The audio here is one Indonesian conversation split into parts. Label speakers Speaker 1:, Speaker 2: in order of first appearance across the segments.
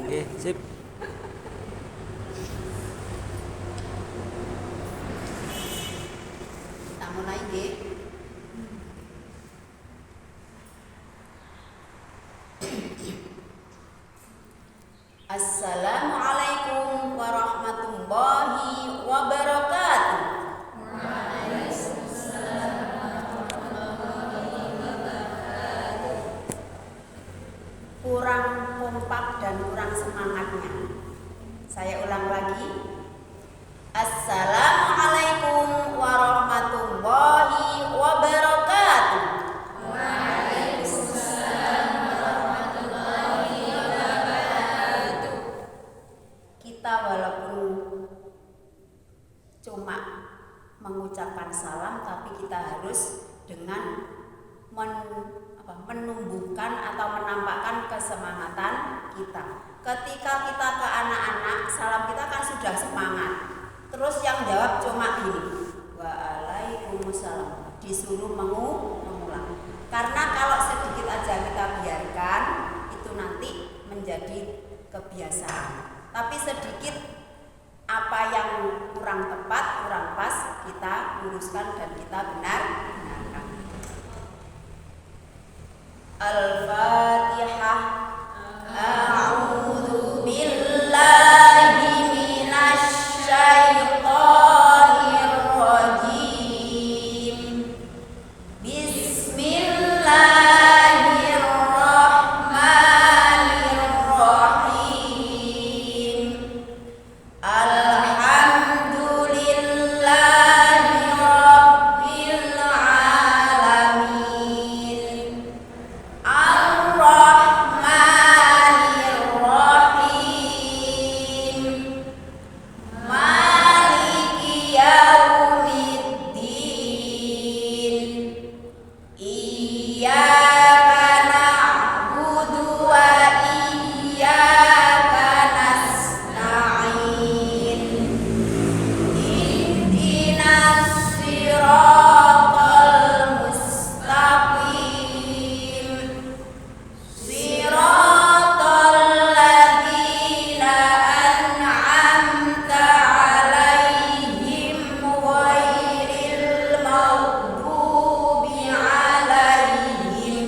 Speaker 1: Nggih, sip.
Speaker 2: Kita mulai nggih. Assalamualaikum warahmatullahi wabarakatuh. Kurang kompak dan kurang semangatnya. Saya ulang lagi. Assalamualaikum warahmatullahi wabarakatuh.
Speaker 3: Waalaikumsalam warahmatullahi wabarakatuh.
Speaker 2: Kita walaupun cuma mengucapkan salam, tapi kita harus dengan menumbuhkan atau menampakkan kesemangatan kita. Ketika kita ke anak-anak, salam kita kan sudah semangat. Terus yang jawab cuma gini, waalaikumsalam, disuruh mengulang. Karena kalau sedikit aja kita biarkan, itu nanti menjadi kebiasaan. Tapi sedikit apa yang kurang tepat, kurang pas, kita luruskan dan kita benarkan. Al-Fatihah. A'udzu billahi minasy syaithanir rajim. Bismillahirrahmanirrahim. Alhamdulillahi rabbil alamin. Ar-Rahmanir-Rahim. Maliki yaumiddin. Iyyaka na'budu wa iyyaka nasta'in. Ihdinas siratal mustaqim. Siratal ladzina an'amta 'alaihim ghairil maghdubi 'alaihim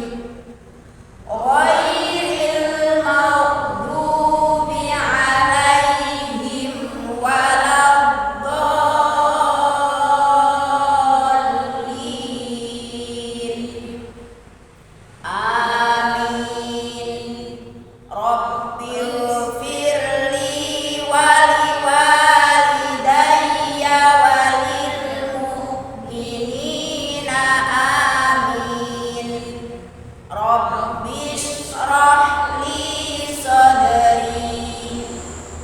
Speaker 2: waladdallin. Amin. Rabbighfirli wa liwalidayya wa lil mu'minina. Amin. Rabbishrah li sadri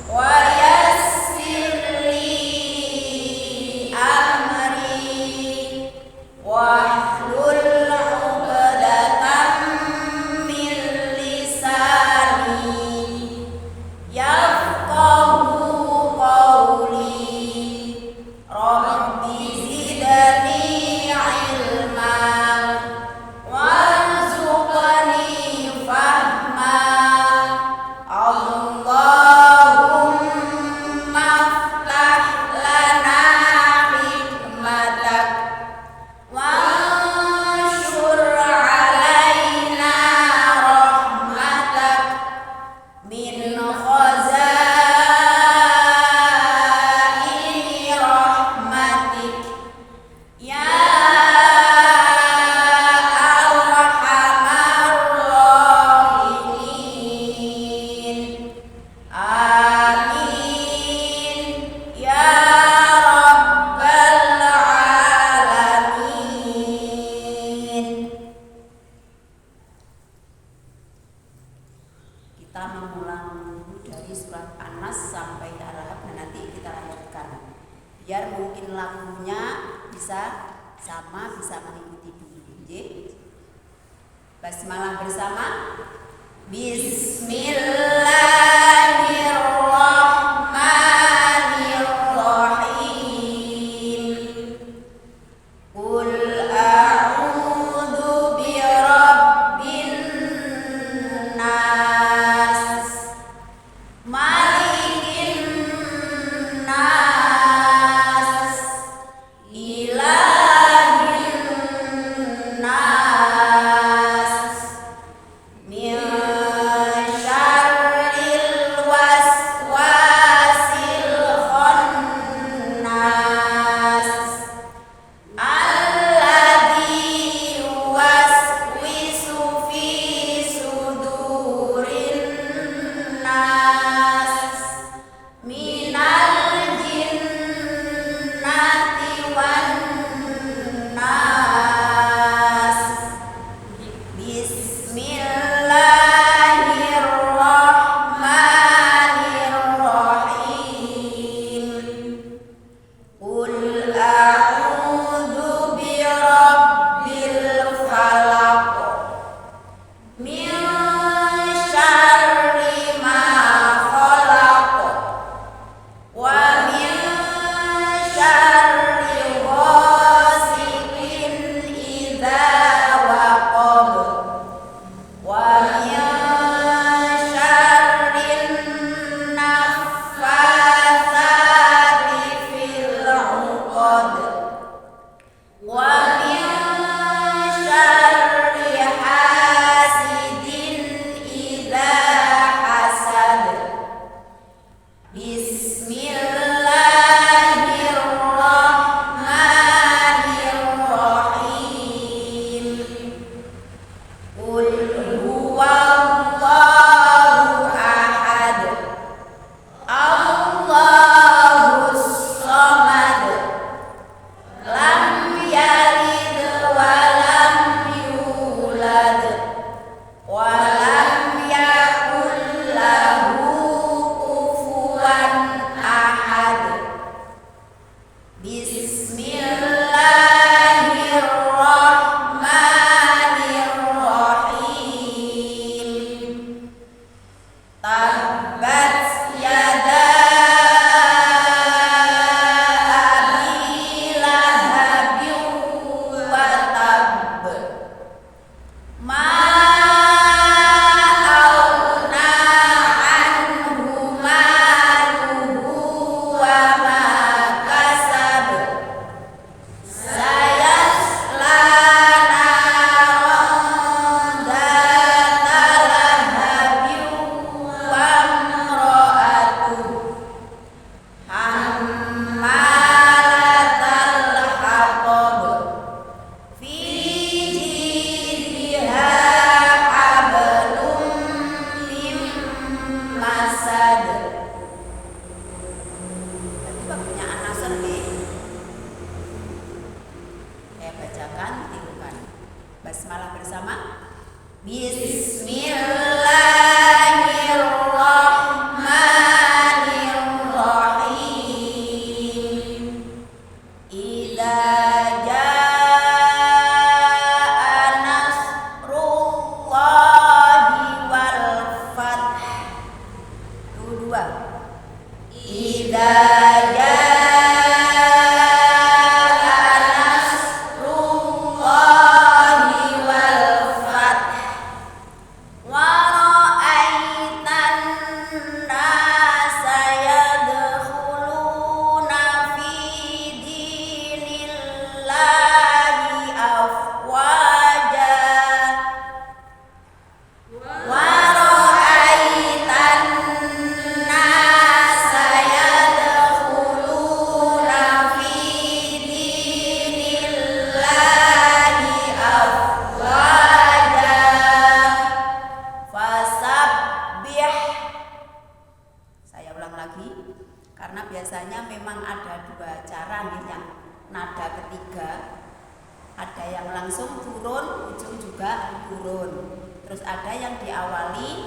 Speaker 2: wa yassir li amri wahlul 'uqdatam min lisani yafqahu qawli. Rabbi zidni ilma warzuqni fahma. Allahumma ftah lana hikmatak wanshur alaina rahmatak min khazaini rahmatik ya arhamar rahimin. Amin ya rabbal alamin. Kita mengulang dari surat An-Nas sampai Al-Lahab dan nanti kita lanjutkan. Biar mungkin lagunya bisa sama, bisa mengikuti dulu. Basmalah bersama. Bismillahirrahmanirrahim. Qul a'udzu birabbin nas, malikin nas, ilahin nas, min syarril waswasil khannas, alladzi yuwaswisu fi sudurin nas, minal jinnati wan nas. Bismillahirrahmanirrahim. Qul a'udzu birabbil falaq, min syarri ma khalaq, wa min syarri ghasiqin idza waqab, wa min syarrin naffatsati fil 'uqad, wa min syarri hasidin idza hasad. Bismillahirrahmanirrahim. Qul huwallahu ahad, Allahus samad, lam yalid wa lam yulad, wa lam yakul lahu kufuwan ahad. Bismillahirrahmanirrahim. Tabbat yada abi lahabin wa tabb, ma aghna anhu maluhu wa ma kasab, sayasla naran dzata lahabin wa imra'atuhu hammalatal hatab, fi jidha hablum min masad. Tadi waktunya An-Nasr nih. Saya bacakan, tirukan. Basmalah bersama. Bismillahirrahmanirrahim. Idza jaa nasrullahi wal fath. Dua. Idza jaa nasrullahi wal fath, wa ra'aitan nasa yadkhuluna fi dinillahi afwaja, wa ra'aitan nasa yadkhuluna fi dinillahi afwaja, fasabbih. Saya ulang lagi karena biasanya memang ada dua cara nih yang nada ketiga. Ada yang langsung turun, ujung juga turun. Terus ada yang diawali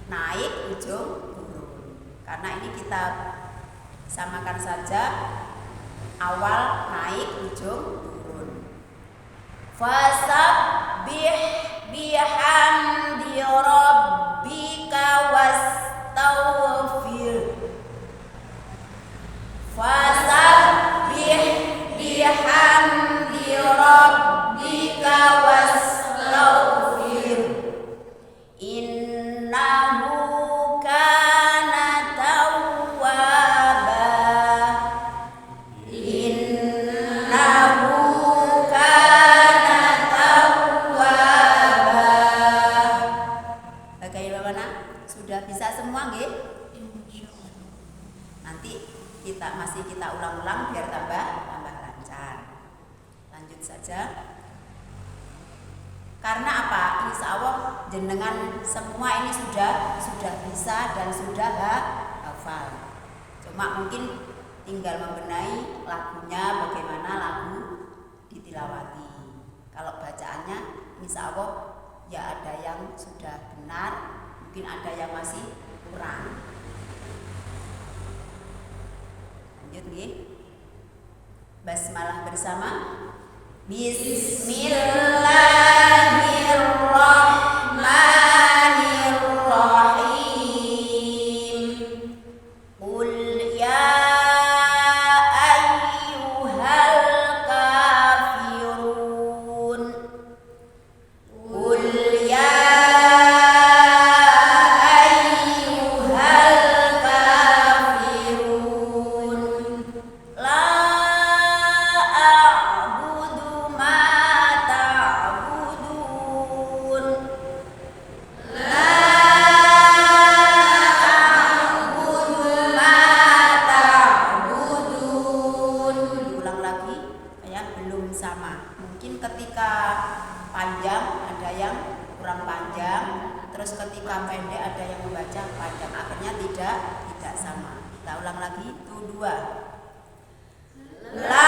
Speaker 2: naik ujung turun. Karena ini kita samakan saja awal naik ujung turun. Fasabbih bihamdi rabbika wastaghfir. Fasabbih bihamdi rabbika wastaghfir. Innahu kana tawwaba. Innahu kana tawwaba. Bagaimana? Sudah bisa semua nggih? Nanti kita ulang-ulang biar tambah lancar. Lanjut saja. Karena apa? Insya Allah jenengan semua ini sudah bisa dan sudah hafal. Cuma mungkin tinggal membenahi lagunya, bagaimana lagu ditilawati. Kalau bacaannya insya Allah ya ada yang sudah benar, mungkin ada yang masih kurang. Lanjut nih. Basmalah bersama. Bismillahirrahmanirrahim. Qul ya ayyuhal kafirun. Qul ya ayyuhal kafirun. La a'budu ma ta'budun. La a'budu ma ta'budun. Diulang lagi, ya belum sama. Mungkin ketika panjang ada yang kurang panjang, terus ketika pendek ada yang membaca panjang, akhirnya tidak sama. Kita ulang lagi, itu 2. La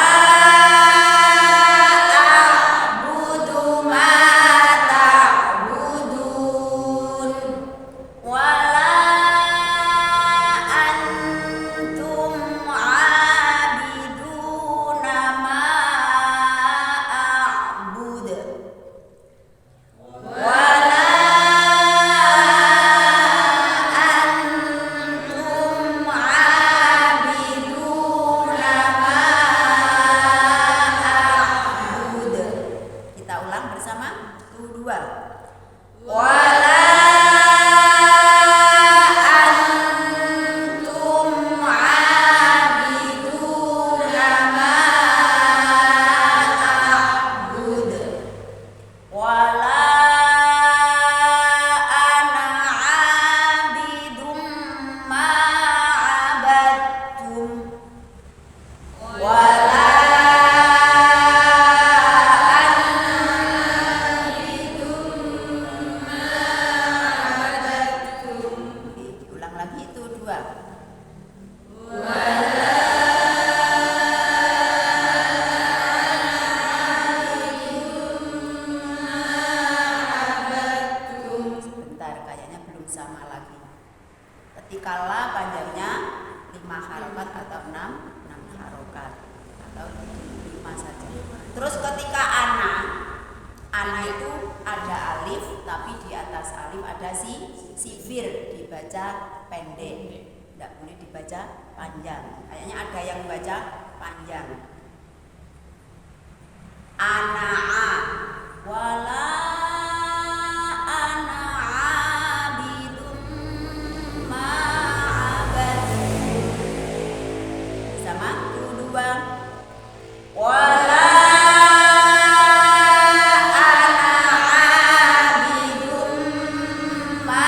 Speaker 2: a'budu ma ta'budun wa la antum 'abiduna ma a'bud. Wa la antum 'abiduna ma a'bud. Kita ulang bersama. 2. Wa la antum 'abiduna ma a'bud. Wa la ana 'abidum ma 'abadtum. Wa la diulang lagi, itu 2. Sebentar, kayaknya belum sama lagi. Ketika la panjangnya 5 harokat atau 6 harokat atau 5 saja. Terus ketika ana itu ada alif, tapi di atas alif ada sifir, dibaca pendek, tidak boleh dibaca panjang. Kayaknya ada yang membaca panjang. Ana'a wala ana 'abidum ma 'abadtum. Sama 2. Wala ana 'abidum ma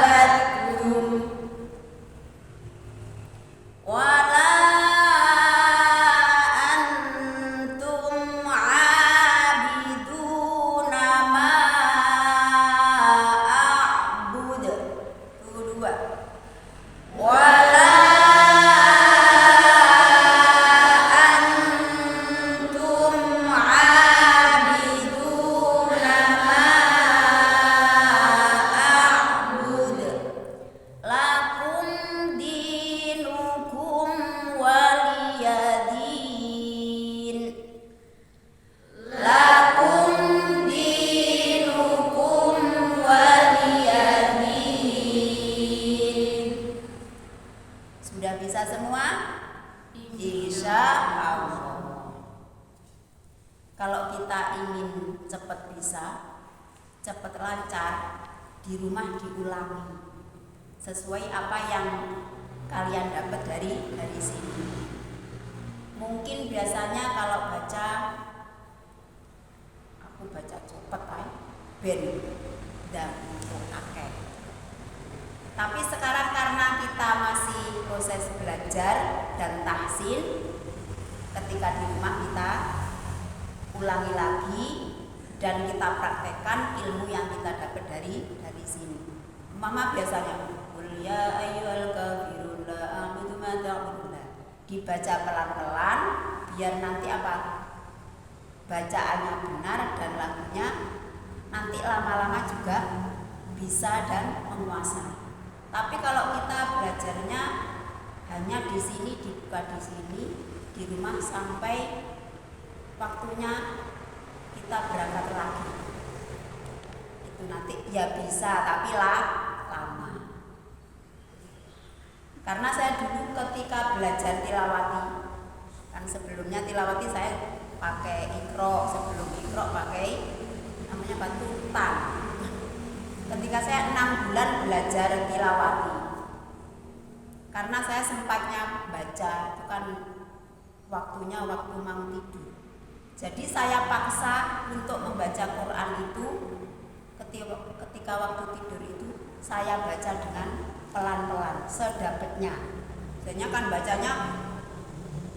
Speaker 2: 'abadtum. Wala antum 'abiduna ma a'bud. 2. Wala antum 'abiduna ma a'bud. Bisa semua? Insya Allah. Kalau kita ingin cepat bisa, cepat lancar, di rumah diulangi sesuai apa yang kalian dapat dari sini. Mungkin biasanya kalau baca, aku baca cepet ben dan akeh. Tapi sekarang karena kita masih proses belajar dan tahsin, ketika di rumah kita ulangi lagi dan kita praktekkan ilmu yang kita dapat dari sini. Mama biasanya qul ya ayyuhal kafirun la a'budu ma ta'budun. Dibaca pelan-pelan biar nanti apa? Bacaannya benar dan lagunya nanti lama-lama juga bisa dan menguasai. Tapi kalau kita belajarnya hanya di sini, dibuka di sini, di rumah sampai waktunya kita berangkat lagi, itu nanti ya bisa tapi lama. Karena saya dulu ketika belajar tilawati, kan sebelumnya tilawati saya pakai ikro, sebelum ikro pakai namanya batutan. Ketika saya 6 bulan belajar tilawati, karena saya sempatnya baca itu kan waktunya waktu mau tidur. Jadi saya paksa untuk membaca Quran itu ketika waktu tidur itu saya baca dengan pelan-pelan sedapatnya. Biasanya kan bacanya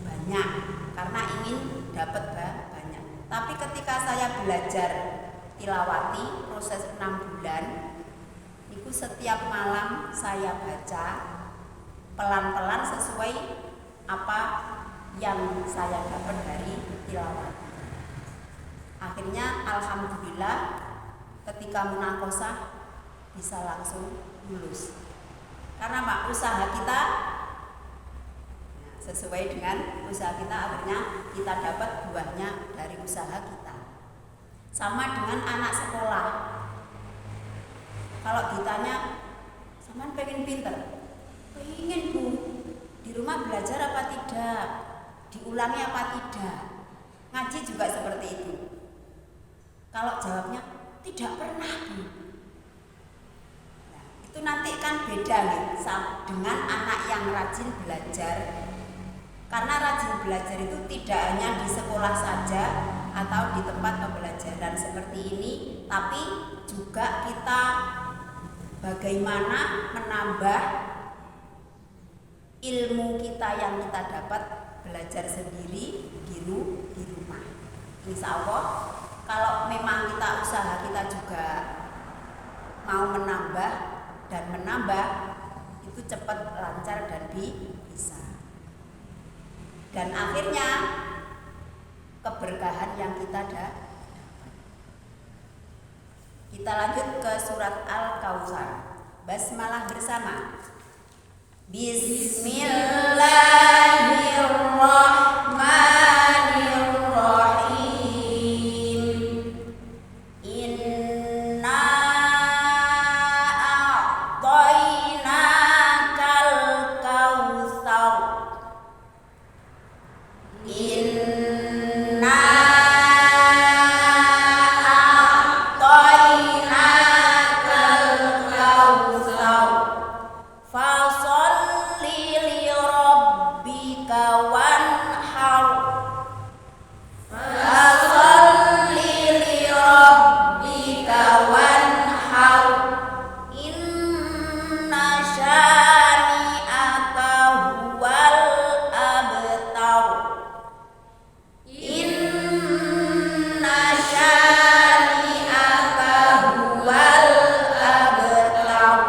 Speaker 2: banyak karena ingin dapat banyak. Tapi ketika saya belajar tilawati proses 6 bulan, itu setiap malam saya baca pelan-pelan sesuai apa yang saya dapat dari tilawati. Akhirnya alhamdulillah ketika munakosah bisa langsung lulus. Karena Pak, usaha kita sesuai dengan usaha kita, akhirnya kita dapat buahnya dari usaha kita. Sama dengan anak sekolah. Kalau ditanya, "Saman pengen pinter?" "Pengen, Bu." "Di rumah belajar apa tidak? Diulangi apa tidak?" Ngaji juga seperti itu. Kalau jawabnya, "Tidak pernah, Bu." Nah, itu nanti kan beda nih dengan anak yang rajin belajar. Karena rajin belajar itu tidak hanya di sekolah saja atau di tempat pembelajaran seperti ini, tapi juga kita bagaimana menambah ilmu kita yang kita dapat belajar sendiri di rumah. Insya Allah kalau memang kita usaha kita juga mau menambah dan menambah, itu cepat lancar dan bisa. Dan akhirnya keberkahan yang kita dapat. Kita lanjut ke surat Al-Kautsar. Basmalah bersama. Bismillahirrahmanirrahim. Inna a'tainakal kautsar. Inna a'tainakal kautsar. Fasholli li rabbika wanhar. Fasholli li rabbika wanhar. Inna syani'aka huwal abtar. Inna syani'aka huwal abtar.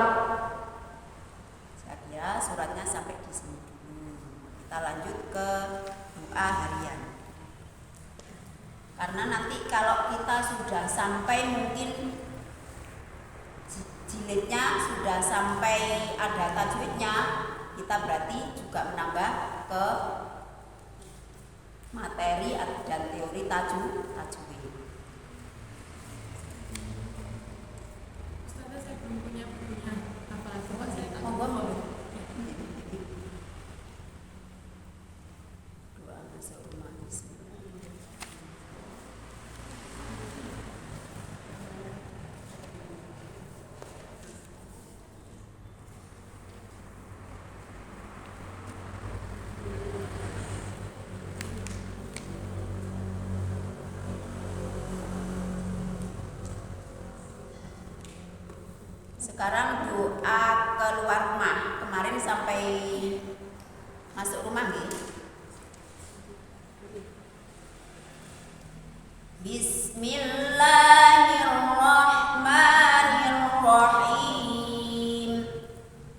Speaker 2: Saya kira suratnya sampai di sini dulu. Kita lanjut ke doa harian. Karena nanti kalau kita sudah sampai mungkin jilidnya sudah sampai ada tajwidnya, kita berarti juga menambah ke materi dan teori tajwid.
Speaker 3: Ustazah, saya belum punya bukunya hafalan. Coba saya tak
Speaker 2: Monggo. Sekarang doa keluar rumah. Kemarin sampai masuk rumah nih. Bismillahirrahmanirrahim.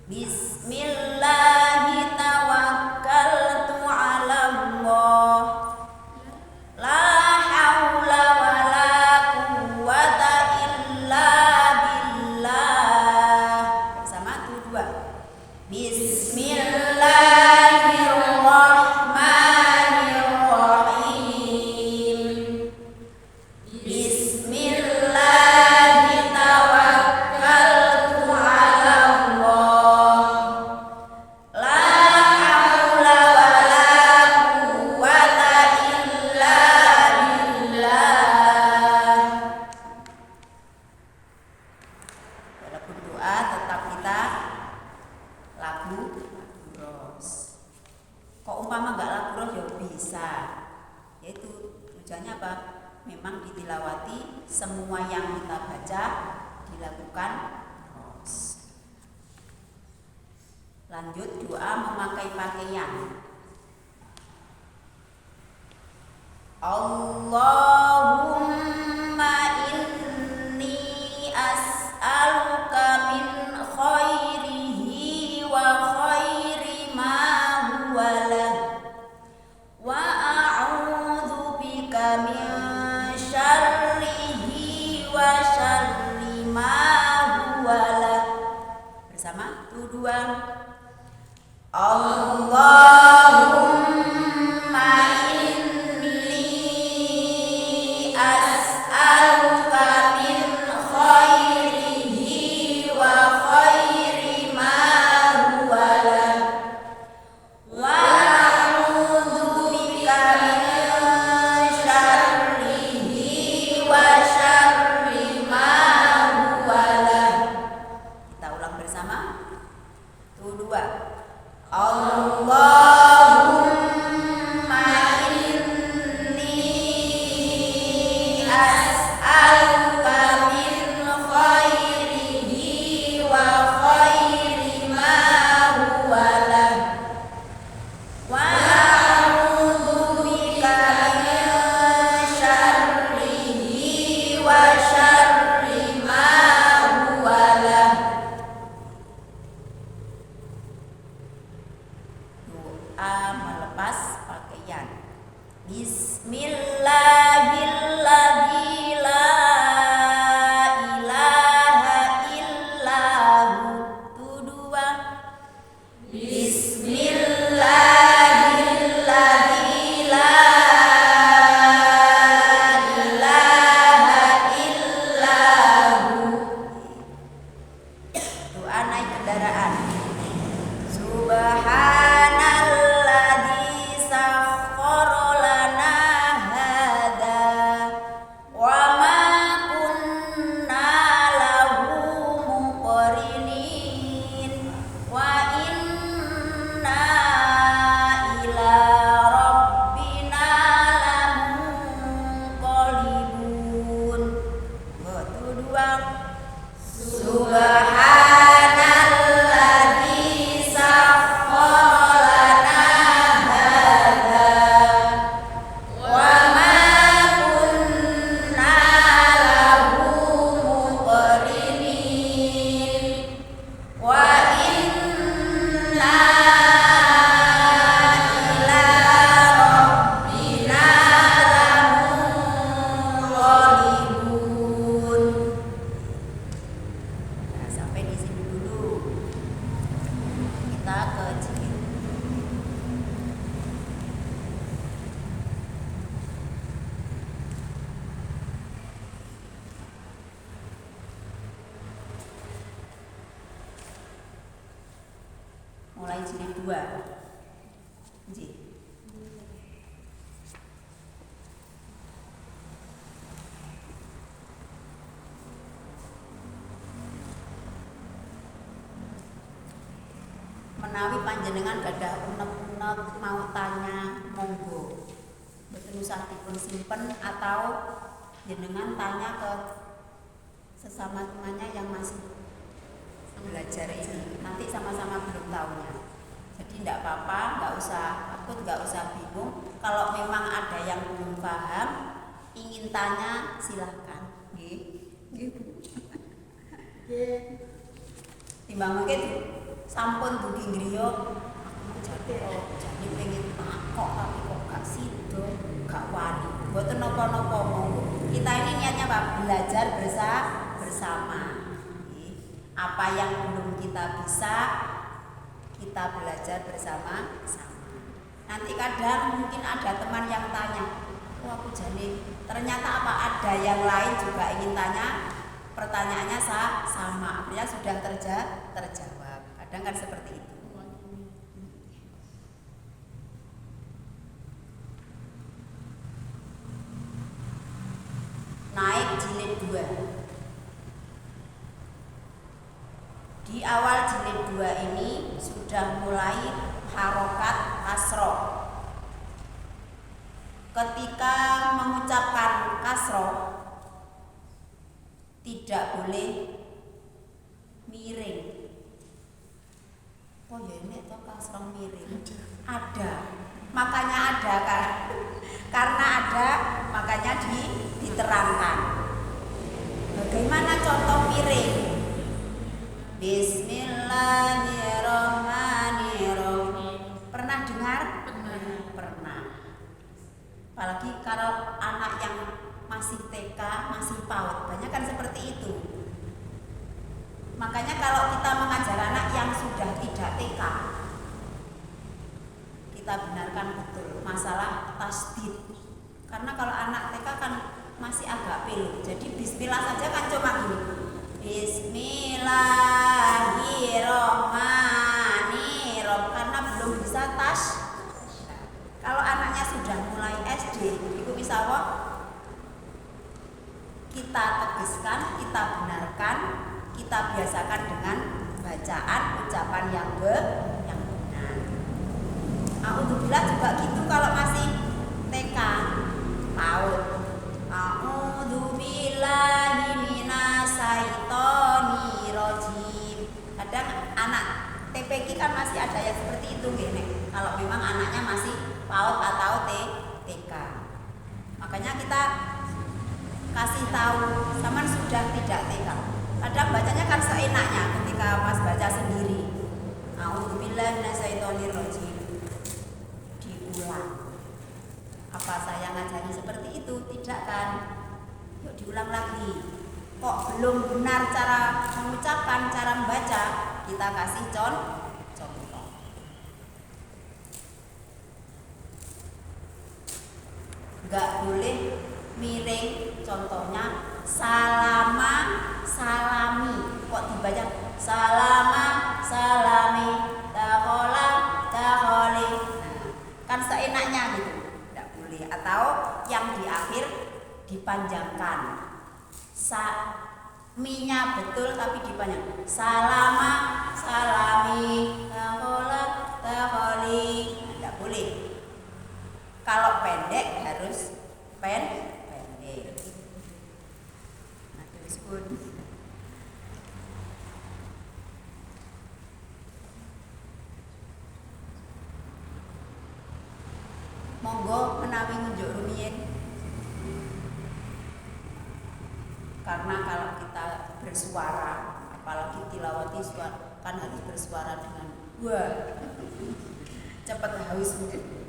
Speaker 2: Bismillahi tawakkaltu 'alallah. La haula wala quwwata illa billah. Bersama tuh dua. Bismillahirrahmanirrahim. Bismillahi tawakkaltu 'alallah. La haula wala quwwata illa billah. Walaupun doa tetap kita lagu ros. Kok umpama nggak lagu ros ya bisa. Yaitu tujuannya apa? Memang ditilawati, semua yang kita baca dilakukan ros. Lanjut doa memakai pakaian. Allahumma inni as'aluka min khairihi wa khairi ma huwa lah, wa a'udzu bika min syarrihi wa syarri ma huwa lah. Bersama tuh dua. Allahumma inni as'aluka min khairihi wa khairi ma huwa lah, wa a'udzu bika min syarrihi wa syarri ma huwa lah. Kita ulang bersama. Tuh dua. Allahumma inni as'aluka min khairihi wa khairi ma huwa lah, wa a'udzu bika min syarrihi wa syarri ma huwa lah. Doa melepas pakaian. Bismillahilladzi la ilaha illahu. Tuh dua. Bismillahilladzi la ilaha illahu. Doa naik kendaraan. Subhanalladzi sakhkhara lana hadza wa ma kunna lahu muqrinin wa inna ila rabbina lamunqalibun. Betul dua. Subhanalladzi sakhkhara lana hadza wa ma kunna lahu muqrinin wa inna ila rabbina lamunqalibun. Nah, sampai di sini dulu. Kita ke Cikil. Mulai jilid 2. Ji. Menawi panjenengan gadah unek-unek mau tanya, monggo. Boten usah dipun simpen atau jenengan tanya ke sesama temannya yang masih belajar ini. Nanti sama-sama belum tahunya. Jadi tidak apa-apa, nggak usah takut, nggak usah bingung. Kalau memang ada yang belum paham, ingin tanya, silahkan. Timbang mungkin sampun dugi griya, jadi pengen takok tapi kok gak sido, gak wani. Mboten napa-napa monggo. Kita ini niatnya apa? Belajar bersama. Apa yang belum kita bisa, kita belajar bersama-sama. Nanti kadang mungkin ada teman yang tanya, oh aku jadi ternyata apa ada yang lain juga ingin tanya, pertanyaannya sama, artinya sudah terjawab. Kadang kan seperti itu. Naik jilid 2. Di awal jilid 2 ini sudah mulai harokat kasroh. Ketika mengucapkan kasroh tidak boleh miring. Oh ya ini toh kasroh miring. Ada, makanya ada kan? Karena ada, makanya diterangkan. Bagaimana contoh miring? Bismillahirrahmanirrahim. Pernah dengar? Pernah. Apalagi kalau anak yang masih TK, masih PAUD, banyak kan seperti itu. Makanya kalau kita mengajar anak yang sudah tidak TK, kita benarkan betul masalah tasdid. Karena kalau anak TK kan masih agak pelu. Jadi bismillah saja kan cuma gini. Bismillahirrahmanirrahim, karena belum bisa tas. Kalau anaknya sudah mulai SD, itu bisa apa? Kita tegaskan, kita benarkan, kita biasakan dengan bacaan ucapan yang benar. Alhamdulillah juga gitu kalau masih TK, PAUD. A'udzubillahi minasyaitonirrajim. Kadang anak TPQ kan masih ada yang seperti itu gini. Kalau memang anaknya masih PAUD atau TK. Makanya kita kasih tahu, sama sudah tidak TK. Kadang bacanya kan seenaknya ketika Mas baca sendiri. A'udzubillahi minasyaitonirrajim. Diulang. Apa saya ngajari seperti itu? Tidak kan? Yuk diulang lagi. Kok belum benar cara mengucapkan, cara membaca? Kita kasih contoh. Gak boleh miring. Contohnya salama, salami. Kok dibaca salama, salami, tahola, taholi. Kan seenaknya gitu. Atau yang di akhir dipanjangkan. Mi-nya betul tapi dipanjang. Salama, salami, tahola, taholi. Tidak boleh. Kalau pendek harus pendek. Nah, terus pun. Monggo menawi ngunjuk rumiyin. Karena kalau kita bersuara, apalagi tilawati suara, kan harus bersuara dengan wah. Cepat haus mungkin.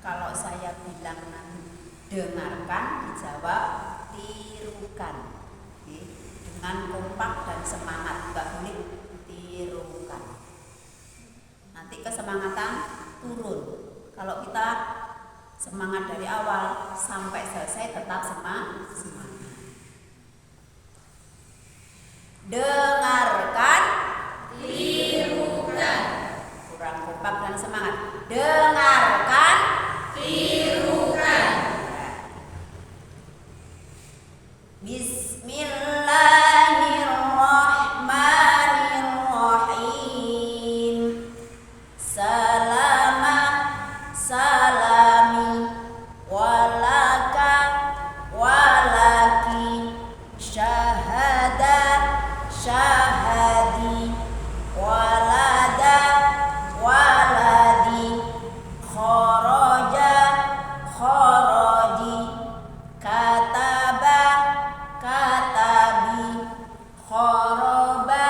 Speaker 2: Kalau saya bilang dengarkan, dijawab tirukan. Dengan kompak dan semangat, nggak boleh tirukan. nanti kesemangatan turun. Kalau kita semangat dari awal sampai selesai tetap semangat. Dengarkan,
Speaker 3: tirukan,
Speaker 2: kurang kompak dan semangat. Dengarkan,
Speaker 3: tirukan.
Speaker 2: Bismillahirrahmanirrahim. Salama, salami, walaka, walaki, syahada, syahadi, walada, waladi, kharaja, kharaji, kataba, katabi, khoroba,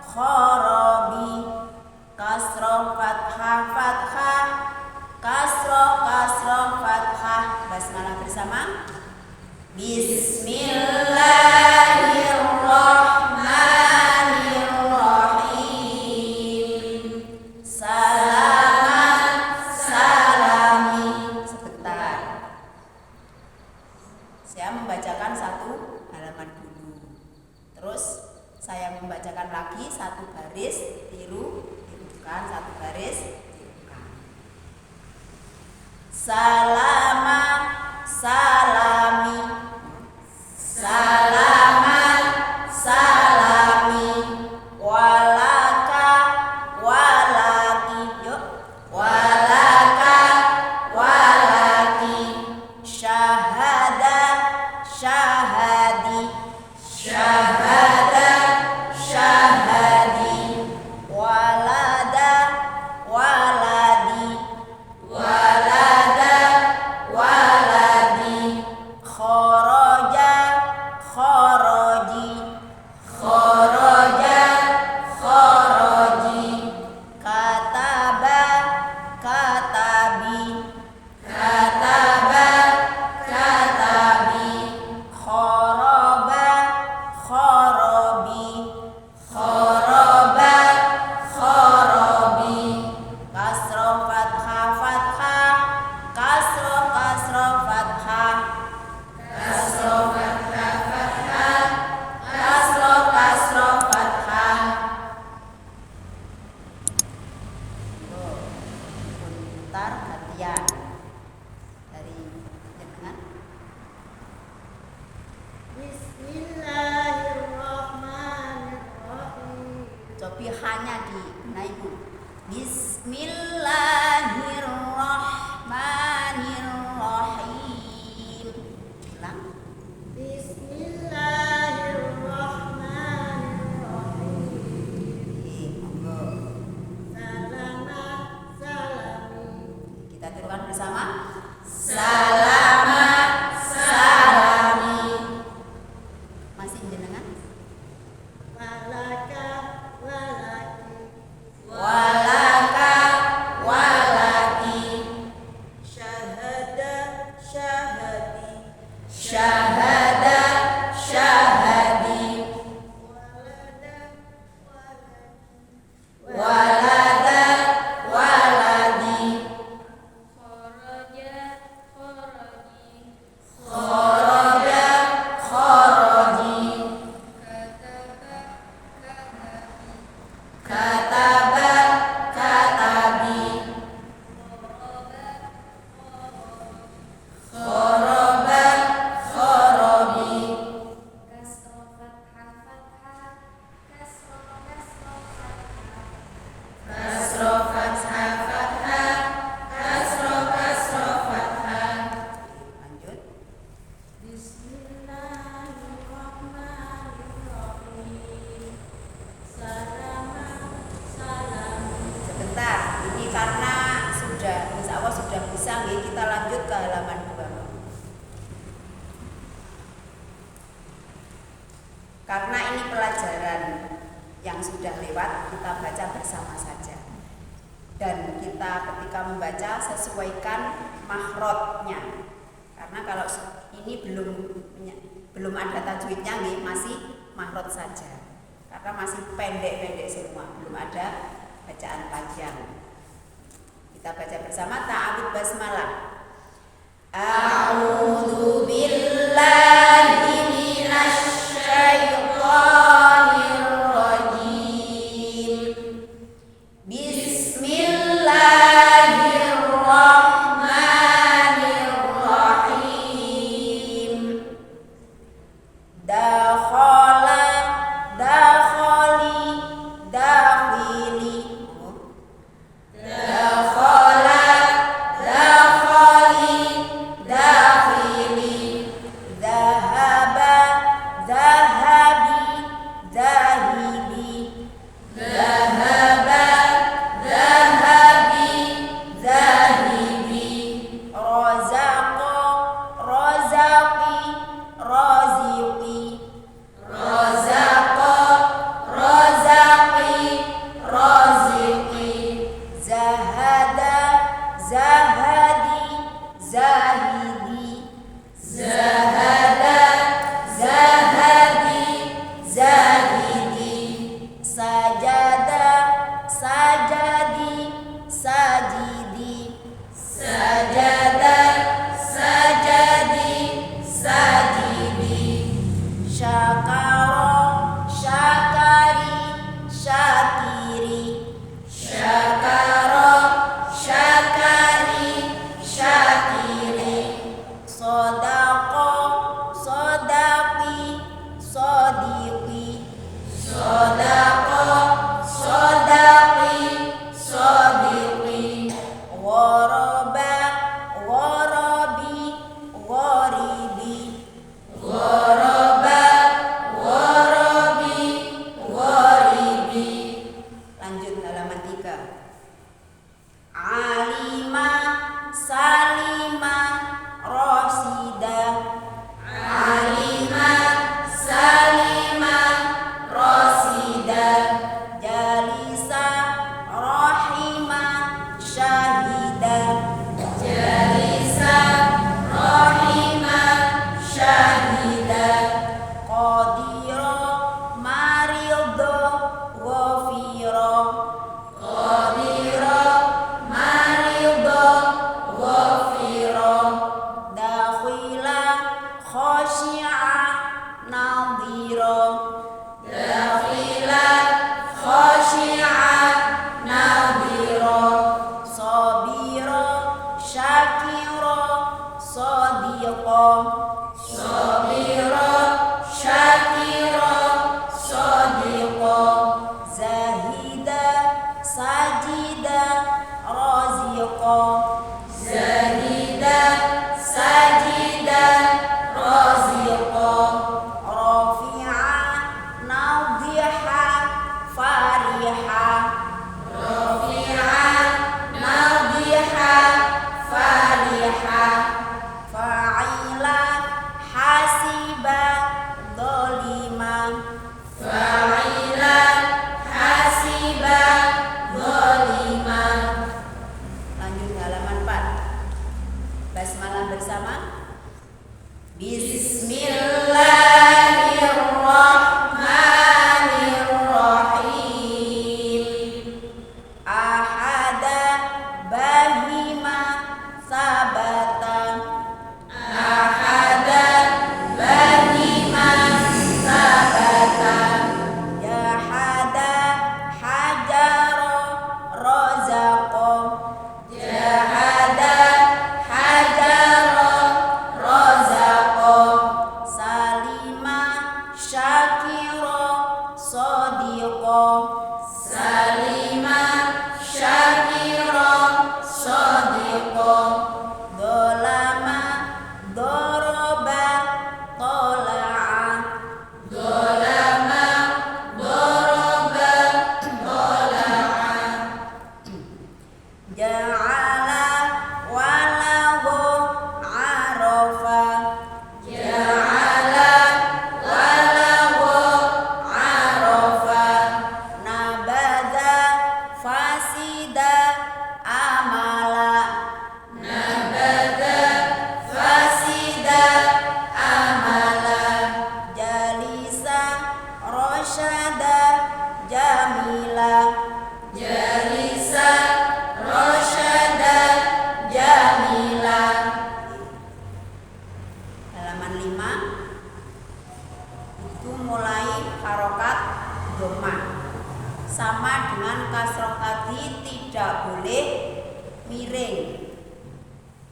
Speaker 2: khorobi, kasroh fathah fathah, kasroh kasroh fathah. Basmalah bersama. Bismillahirrahmanirrahim. Salaman, salami. Sebentar. Saya membacakan satu halaman dulu. Terus saya membacakan lagi satu baris, tirukan, satu baris, tirukan. Salama, salami, salaman, salami, walaka, walaki, yuk, walaka, walaki, syahada, syahadi, syahada, syahadi, walada, waladi, walada, waladi, kharaja, kharaji, kharaja, kharaji, kataba, katabi, kataba, katabi, khoroba, khorobi, khoroba, khorobi, kasroh fathah fathah, kasroh kasroh fathah, kasroh fathah fathah, kasroh kasroh fathah. Bentar gantian dari jenengan.
Speaker 3: Bismillahirrahmanirrahim.
Speaker 2: Cobi hanya dikenai Bu. Bismillahirrahmanirrahim. Ulang.
Speaker 3: Bismillahirrahmanirrahim.
Speaker 2: Monggo.
Speaker 3: Salama, salami.
Speaker 2: Kita tirukan bersama. Salama, salami. Masih jenengan.
Speaker 3: Walaka, walaki.
Speaker 2: Walaka, walaki,
Speaker 3: Syahada, syahadi.
Speaker 2: syahada, syahadi,
Speaker 3: Walada, walaki.
Speaker 2: walada, waladi,
Speaker 3: Kharaja, kharaji.
Speaker 2: khoroja, khoroji,
Speaker 3: Kataba, katabi.
Speaker 2: kataba, katabi, khoroba, khorobi,
Speaker 3: Kasroh fathah fathah. Kasroh kasroh fathah.
Speaker 2: kasroh fathah fathah, kasroh kasroh fathah. Lanjut.
Speaker 3: Bismillahirrahmanirrahim. Salama, salam.
Speaker 2: Sebentar, ini karena sudah, insya Allah sudah bisa nih, kita lanjut ke halaman 2. Karena ini pelajaran yang sudah lewat, kita baca bersama saja. Dan kita ketika membaca sesuaikan makhrajnya. Karena kalau ini belum ada tajwidnya nih, masih makhraj saja. Karena masih pendek-pendek semua, belum ada bacaan panjang. Kita baca bersama ta'awudz basmalah. A'udzu billahi minasy syaithanir rajim. Bismillahirrahmanirrahim. Dakhala, dakhali, dakhili. Dakhala, dakhali, dakhili. Dhahaba, dhahabi, dhahibi. Dhahaba, dhahabi, dhahibi. Razaqa, razaqi, raziqi. Razaqa, razaqi, raziqi. Zahada, zahadi, zahidi. Zahada, zahadi, zahidi. Sajada, sajadi, sajidi. Sajada, sajadi, sajidi. Syakara, syakari, syakiri. Syakara, syakari, syakiri. Sodaqa, sodaqi, sodiqi. Sodaqa, sodaqi, sodiqi. Ghoraba, gharabi, gharibi. Ghoraba, gharabi, gharibi. Lanjut halaman 3. Alima, salima, rasida. Alima, salima, rasida. Jalisa, rahima, syahida. Jalisa, rahima, syahida. Qadira, maridha, ghafira. Qadira, maridha, ghafira. Dakhila, khashi'a, nadhira. Dakhila, khashi'a, nadhira. Sabira, syakira, sadiqa. Sabira, syakira, sadiqa. Zahida, sajida, raziqa. Zahida, sajida, raziqa. Rafi'a, nadhiha, fariha. Rafi'a, nadhiha, fariha. Fa'ila, hasiba, dhalima. Fa'ila, hasiba, dhalima. Lanjut halaman 4. Basmalah bersama. Bismillahirrahmanirrahim. Ahada, bahima, sabata. Ahada, bahima, sabata. Jahada, hajara, razaqa. Jahada, hajara, razaqa.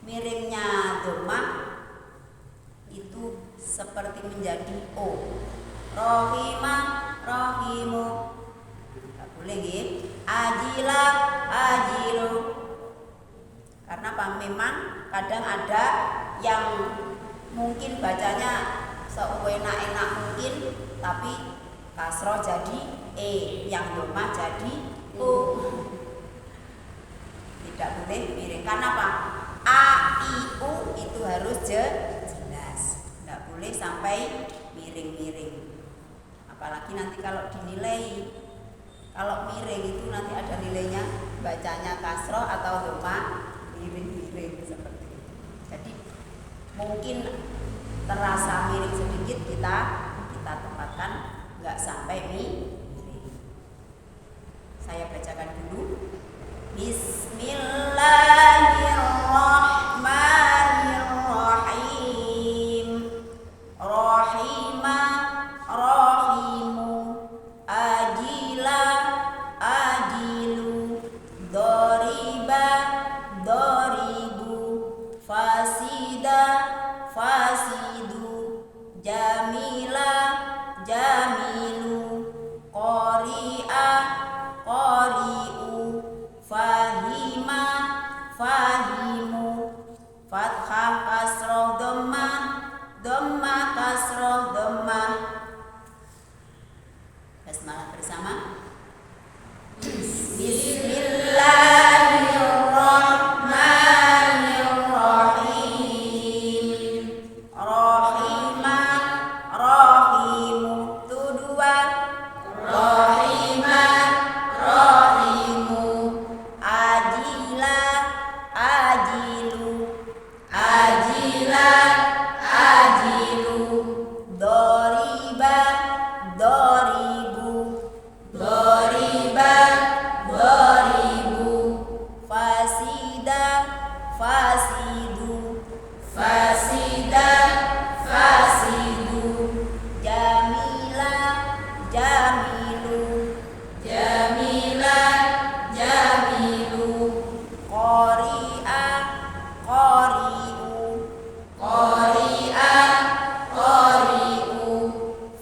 Speaker 2: miringnya dhammah itu seperti menjadi O. Rohima, rohimu. Enggak boleh nggih. Ajila, ajilu. Karena apa? Memang kadang ada yang mungkin bacanya seenak-enak mungkin, tapi kasroh jadi E, yang dhammah jadi O. Tidak boleh miring. Karena apa? A, I, U itu harus jelas. Tidak boleh sampai miring-miring. Apalagi nanti kalau dinilai, kalau miring itu nanti ada nilainya, bacanya kasroh atau dhammah, miring-miring seperti itu. Jadi mungkin terasa miring sedikit, kita tempatkan nggak sampai miring. Saya bacakan dulu. Bismillahirrahmanirrahim. Rohima, rohimu. Ajila, ajilu. Doriba, doribu. Fasida, fasidu. Jamila, jamilu. Qori'a, qori'u. Fahima, fahimu. Fathah, kasroh, dhammah. Dhammah, kasroh, dhammah. Basmalah bersama. Bismillahirrahmanirrahim. Rohima, rohimu. Tu dua. Rohima, rohimu. Ajila, ajilu. Ajila, ajilu. Doriba, doribu. Doriba, doribu. Fasida, fasidu. Fasida, fasidu. Jamila, jamilu. Jamila, jamilu. Qori'a, qori'u. Qori'a, qori'u.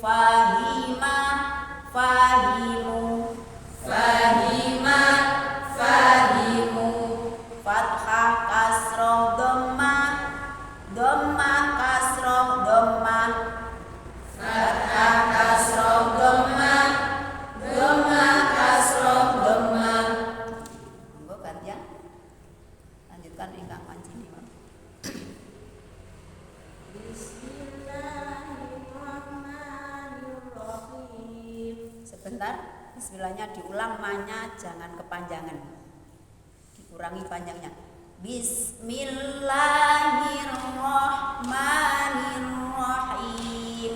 Speaker 2: Fahima, fahimu. Fahima, fahimu. Fathah, kasroh, dhammah. Dhammah, kasroh, dhammah. Fathah, kasroh, dhammah. Dhammah, kasroh, dhammah. Monggo gantian. Lanjutkan ingkang pancini.
Speaker 3: Bismillahirrahmanirrahim.
Speaker 2: Sebentar, bismillahnya diulang, manya jangan kepanjangan. Dikurangi panjangnya. Bismillahirrahmanirrahim.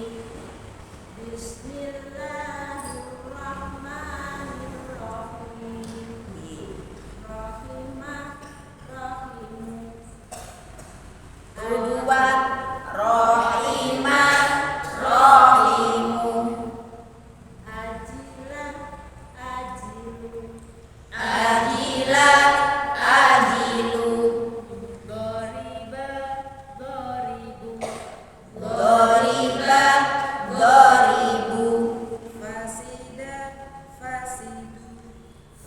Speaker 3: Bismillahirrahmanirrahim.
Speaker 2: Nggih.
Speaker 3: Rohimah, rohimu.
Speaker 2: Kedua, rohimah, rohimu.
Speaker 3: Ajilah, ajilu.
Speaker 2: Ajila, ajilu.
Speaker 3: Doriba, doribu.
Speaker 2: Doriba, doribu.
Speaker 3: Fasida, fasidu.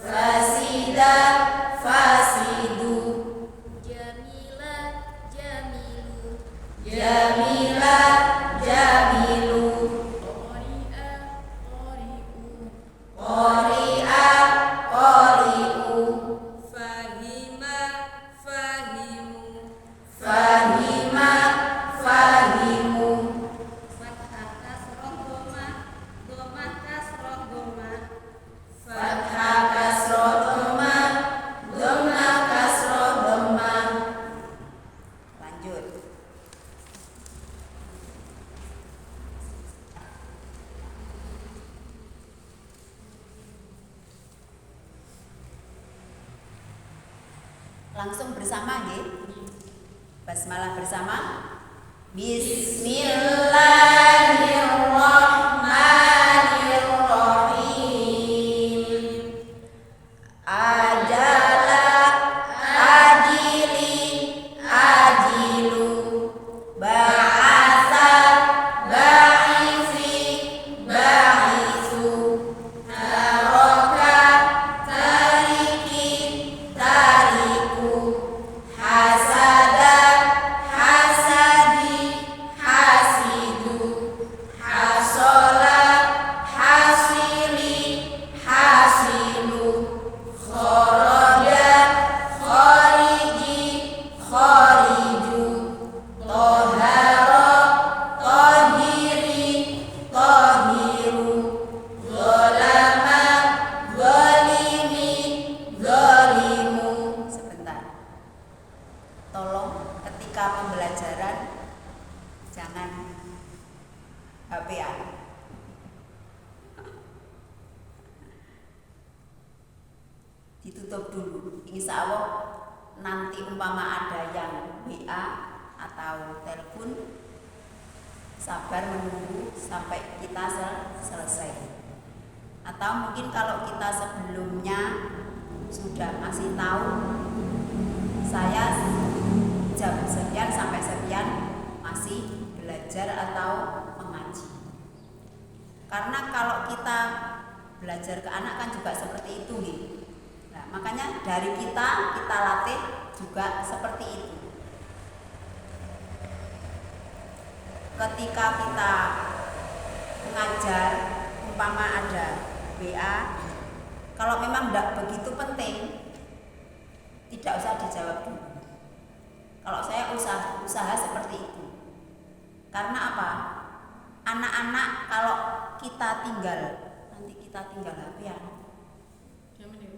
Speaker 2: Fasida, fasidu.
Speaker 3: Jamila, jamilu.
Speaker 2: Jamila, jamilu.
Speaker 3: Qori'a, qori'u.
Speaker 2: Qori'a, qori'u.
Speaker 3: Fahima, fahimu.
Speaker 2: Fahima, fahimu.
Speaker 3: Fathah, kasroh, dhammah. Dhammah, kasroh, dhammah.
Speaker 2: Fathah, kasroh, dhammah. Dhammah, kasroh, dhammah. Lanjut. Langsung bersama nggih. Basmalah bersama. Bismillahirrahmanirrahim. Ajala, ajili, ketika pembelajaran jangan HP-an. Ditutup dulu. Insya Allah nanti umpama ada yang WA atau telepon, sabar menunggu sampai kita selesai. Atau mungkin kalau kita sebelumnya sudah ngasih tahu saya jam sekian sampai sekian masih belajar atau mengaji. Karena kalau kita belajar ke anak kan juga seperti itu nih. Nah, makanya dari kita latih juga seperti itu. Ketika kita mengajar, umpama ada WA, kalau memang tidak begitu penting, tidak usah dijawab dulu. Kalau saya usaha seperti itu. Karena apa? Anak-anak kalau kita tinggal, nanti kita tinggal HP-an,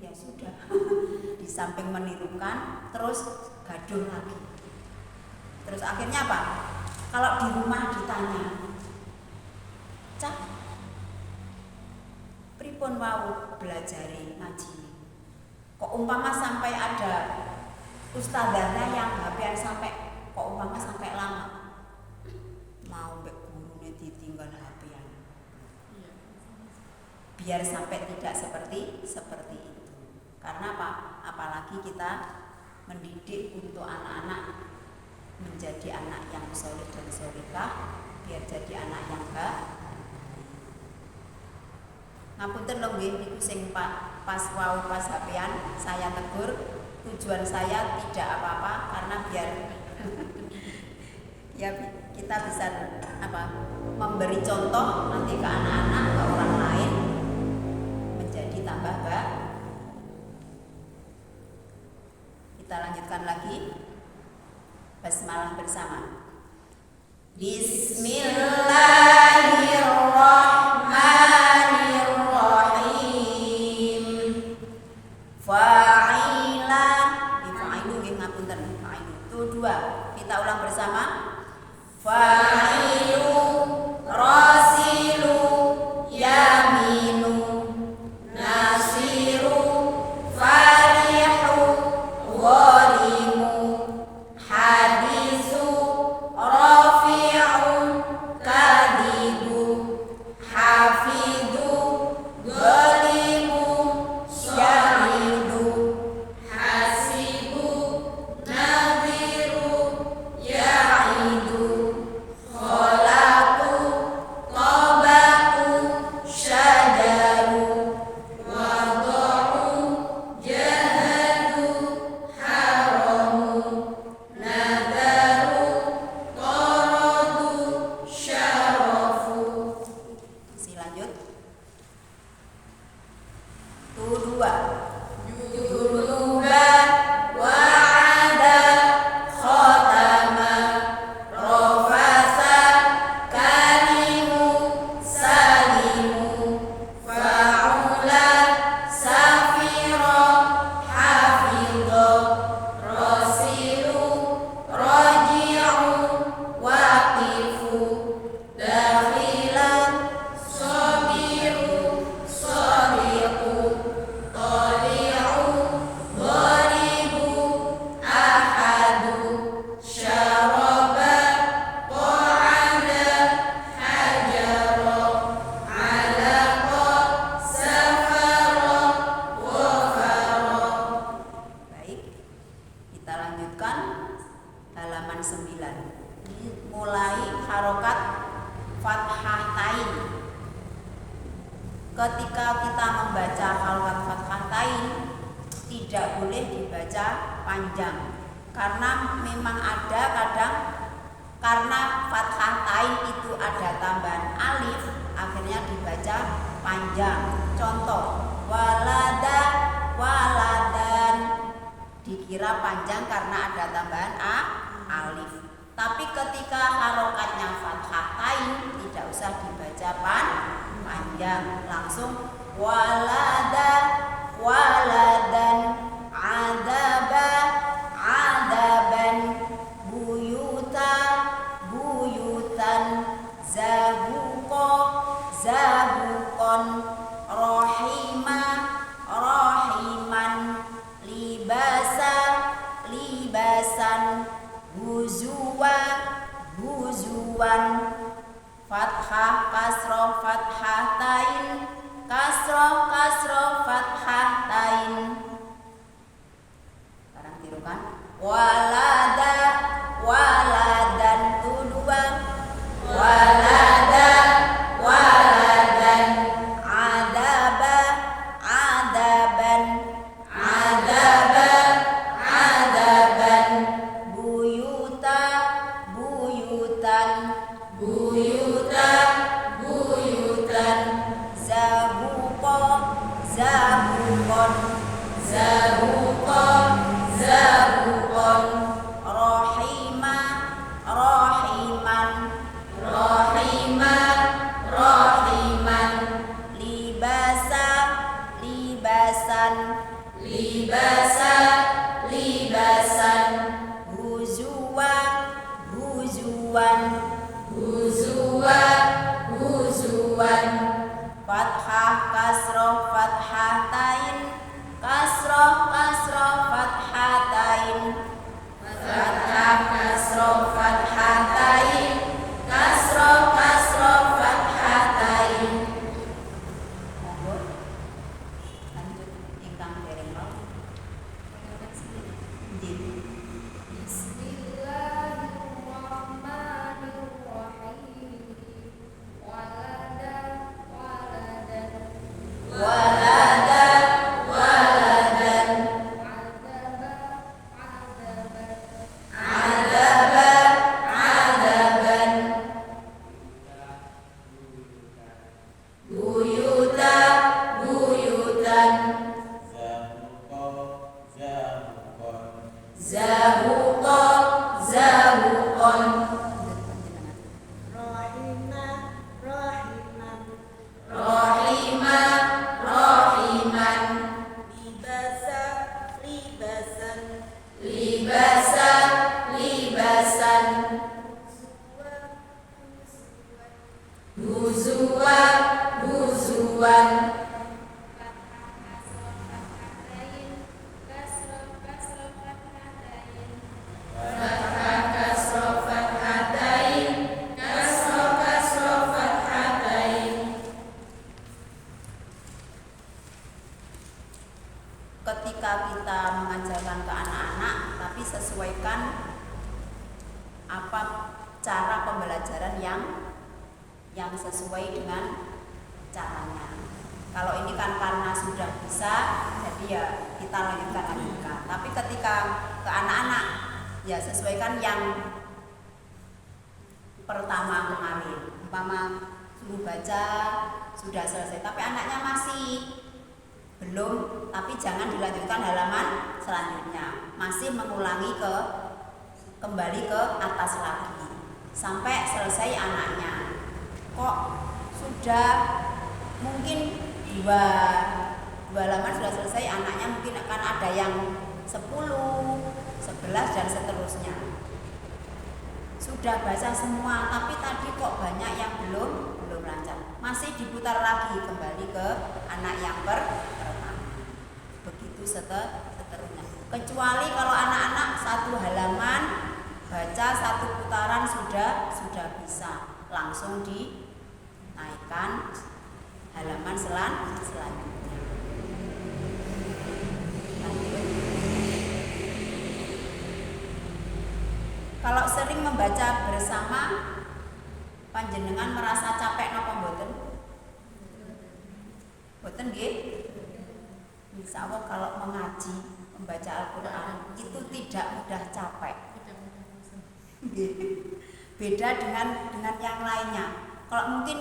Speaker 2: ya sudah. Di samping menirukan, terus gaduh lagi. Terus akhirnya apa? Kalau di rumah ditanya, Cak, pripun wau belajari ngaji? Kok umpama sampai ada ustadzanya yang HP-an sampai kok umpama sampai lama? Mau mbek gurune ditinggal HP-an. Biar sampai tidak seperti itu. Karena apa? Apalagi kita mendidik untuk anak-anak menjadi anak yang soleh dan solehah, biar jadi anak yang baik. Ngapunten lho nggih niku sing pas wau pas HP-an saya tegur, tujuan saya tidak apa-apa karena biar ya kita bisa memberi contoh nanti ke anak-anak, ke orang lain menjadi tambah baik. Kita lanjutkan lagi. Basmalah bersama. Bismillahirrahmanirrahim. Fa'ila, fa'ilu nggih ngapunten, fa'ilu. Itu dua. Kita ulang bersama. Fa'ilu, rasilu, yaminu, nasiru, farihu, ghalimu, hadisu, rafi'u, kadibu, hafidu, ghalibu, syahidu, hasibu, nadhiru, ya'idu, kholaku, tabaku, syadaru, wadu'u, jahadu, haramu, nadaru, qaradu, syarafu. Masih lanjut. Tuh dua. Junuba, wa'ada, khotama, rofasa, karimu, salimu, fa'ula, safiro, hafidho, rosilu, roji'u, waqifu, dakhilan, sobiru, sodiqu, toli'u, dharibu, ahadu, syaraba, qa'ada, hajara, alaqa, safara, wafara. Baik, kita lanjutkan halaman 9. Ini mulai harokat fathatain. Ketika kita membaca harokat fathatain, tidak boleh dibaca panjang. Karena memang ada kadang karena fathatain itu ada tambahan alif, akhirnya dibaca panjang. Contoh, walada, waladan, dikira panjang karena ada tambahan alif. Tapi ketika harokatnya fathatain tidak usah dibaca panjang, langsung walada, waladan, adaba, adaban, Huzuwa, huzuwan. Fathah kasroh fathatain, kasroh fathatain. Sekarang tirukan. Walada, waladan tu dua. Walada, waladan. Adaba, adaban. Adaba, adaban. Buyuta, buyutan. Buyuta, buyutan. Zabuqa, zabuqon. Zabuqa, zabuqon. Rahima, rahiman. Rahima, rahiman. Libasa, libasan. Libasa, libasan. Huzuwa, huzuwan. Huzuwa, huzuwan. Fathah kasroh fathatain, kasroh fathatain. Fathah kasroh fathatain, kasroh fathatain. Monggo lanjut ingkang dereng rawuh. Nggih.
Speaker 3: Bismillahirrahmanirrahim. Walada, waladan.
Speaker 2: Walada, waladan.
Speaker 3: Adaba, adaban.
Speaker 2: Adaba, adaban. Buyuta, buyutan. Zabuqa, zabuqon. Rahima, rahiman. Libasa, libasan. Huzuwa, huzuwan. Fathah kasroh fathatain, kasroh fathatain. Ketika kita mengajarkan ke anak-anak, tapi sesuaikan apa cara pembelajaran yang sesuai dengan caranya. Kalau ini kan karena sudah bisa, jadi ya kita lanjutkan. Tapi ketika ke anak-anak, ya sesuaikan yang pertama kemarin. Umpama suruh baca sudah selesai, tapi anaknya masih belum, tapi jangan dilanjutkan halaman selanjutnya. Masih mengulangi kembali ke atas lagi sampai selesai anaknya. Kok sudah mungkin dua halaman sudah selesai, anaknya mungkin akan ada yang 10, 11 dan seterusnya. Sudah baca semua, tapi tadi kok banyak yang belum lancar. Masih diputar lagi kembali ke anak yang pertama. Begitu seterusnya. Kecuali kalau anak-anak satu halaman baca satu putaran sudah bisa, langsung dinaikkan halaman selanjutnya. Kalau sering membaca bersama, panjenengan merasa capek napa mboten? Mboten nggih? Insyaallah kalau mengaji, membaca Al-Qur'an itu tidak mudah capek. Beda dengan yang lainnya. Kalau mungkin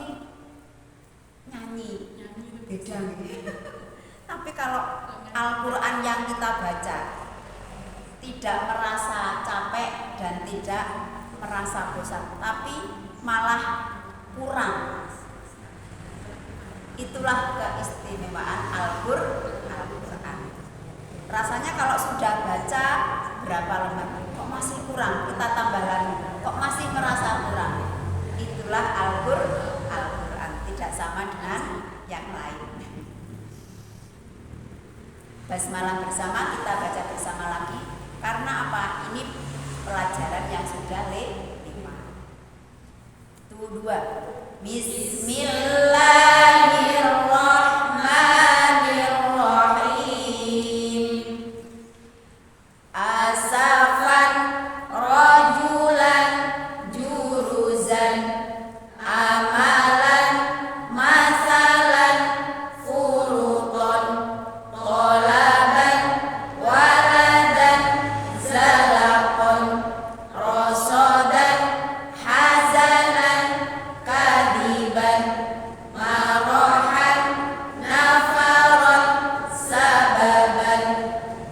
Speaker 2: nyanyi beda gitu. Tapi kalau Al-Qur'an yang kita baca tidak merasa capek dan tidak merasa bosan, tapi malah kurang. Itulah keistimewaan Al-Qur'an. Rasanya kalau sudah baca berapa lembar, kok masih kurang, kita tambah lagi, kok masih merasa kurang. Itulah Al-Qur'an, tidak sama dengan yang lain. Basmalah bersama, kita baca bersama lagi. Karena apa? Ini pelajaran yang sudah lewat. Itu 2. Bismillahirrahmanirrahim. Asafan rajulan juruzan amalan masalan furuton tolaban waladan zalakon rosodan hazanan kadiban marohan nafaron sababan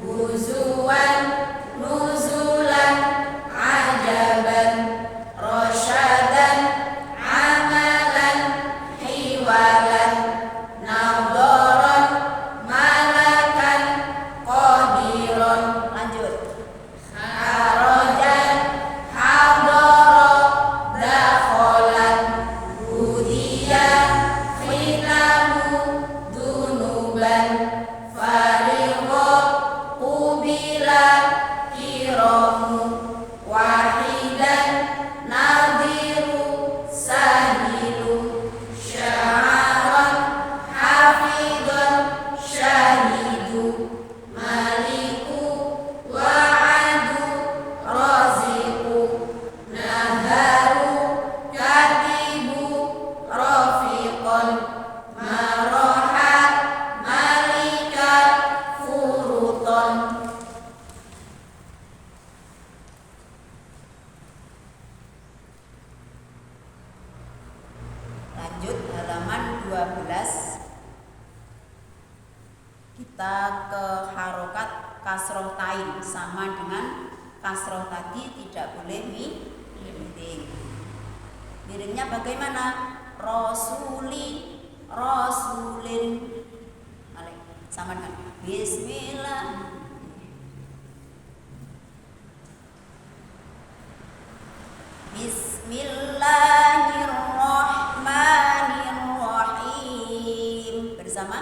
Speaker 2: huzuan nuzulan ajaban rosyadan amalan hiwalan nadoron malakan qadiron. Lanjut. Harojan hadoro dakholan budiya khitamu dunuban fariqo kubila kiramu wahidan nadiru sahilu sya'aran hafidhan syahidu maliku wa'adu raziku naharu katibu rafiqon maroha malika furuton. Lanjut halaman 12. Kita ke harokat kasroh tain, sama dengan kasroh tadi, tidak boleh miring. Miringnya bagaimana? Rasuli, rasulin. Sama dengan bismillah. Bismillahirrahmanirrahim. Bersama.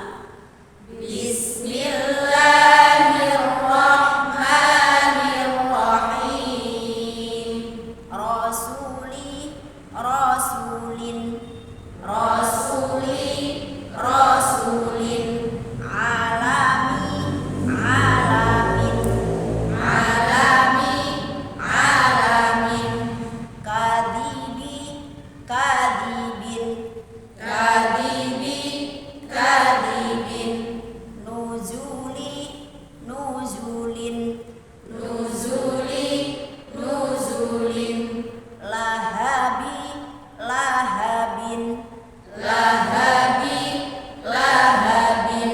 Speaker 2: Bismillahirrahmanirrahim. Rasuli, rasulin, rasuli, rasulin. Alami, alamin, alami, alamin. Kadibi, kadibin, kadibi, kadibin. Nuzuli, nuzulin, nuzuli, nuzulin. Lahabi, lahabin, lahabi, lahabin.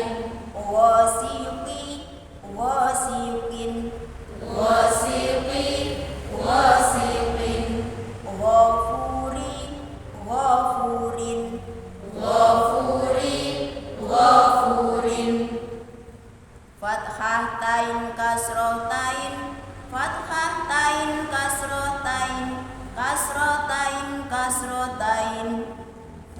Speaker 2: Wasiqi, wasiqin, wasiqi, wasiqin. Ghafuri, ghafurin, ghafuri, ghafurin. Fathah tain kasroh tain, fathah tain kasroh tain, kasroh tain kasroh tain.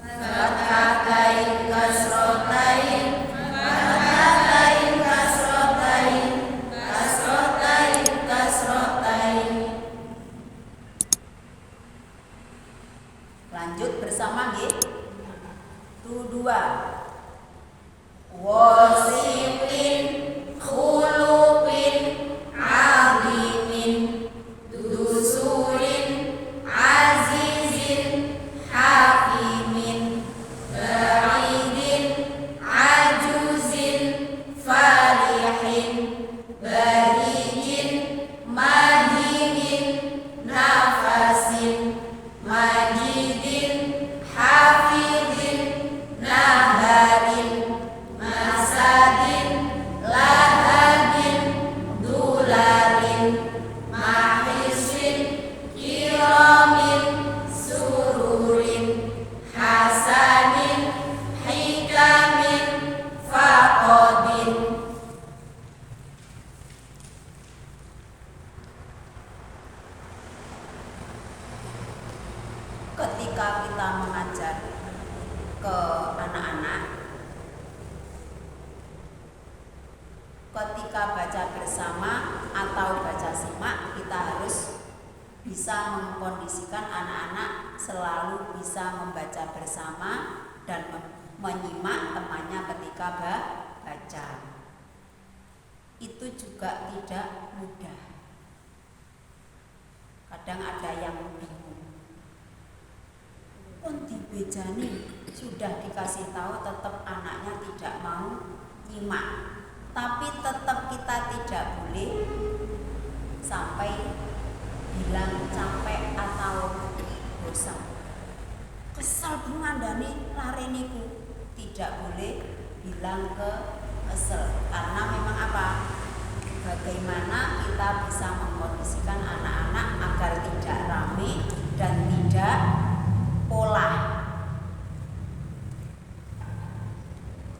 Speaker 2: Fathah tain kasroh tain, fathah tain kasroh tain, kasroh tain kasroh tain. Lanjut bersama nggih. Tu 2. Wasiqin khulupin azimin dusurin azizin hakimin ba'idin ajuzin farihin bahijin mahinin nafasin majidin hafidin naharin masadin lahabin dularin mahisin kiramin sururin hasanin hikamin faqodin. Ketika kita mengajar ke anak-anak, ketika baca bersama atau baca simak, kita harus bisa mengkondisikan anak-anak selalu bisa membaca bersama dan menyimak temannya ketika baca. Itu juga tidak mudah. Kadang ada yang bingung. Pun dibejani sudah dikasih tahu tetap anaknya tidak mau nyimak. Tapi tetap kita tidak boleh sampai bilang capek atau bosan. Kesel bungandani lareniku, tidak boleh bilang kesel, karena memang apa? Bagaimana kita bisa mengkondisikan anak-anak agar tidak rame dan tidak pola.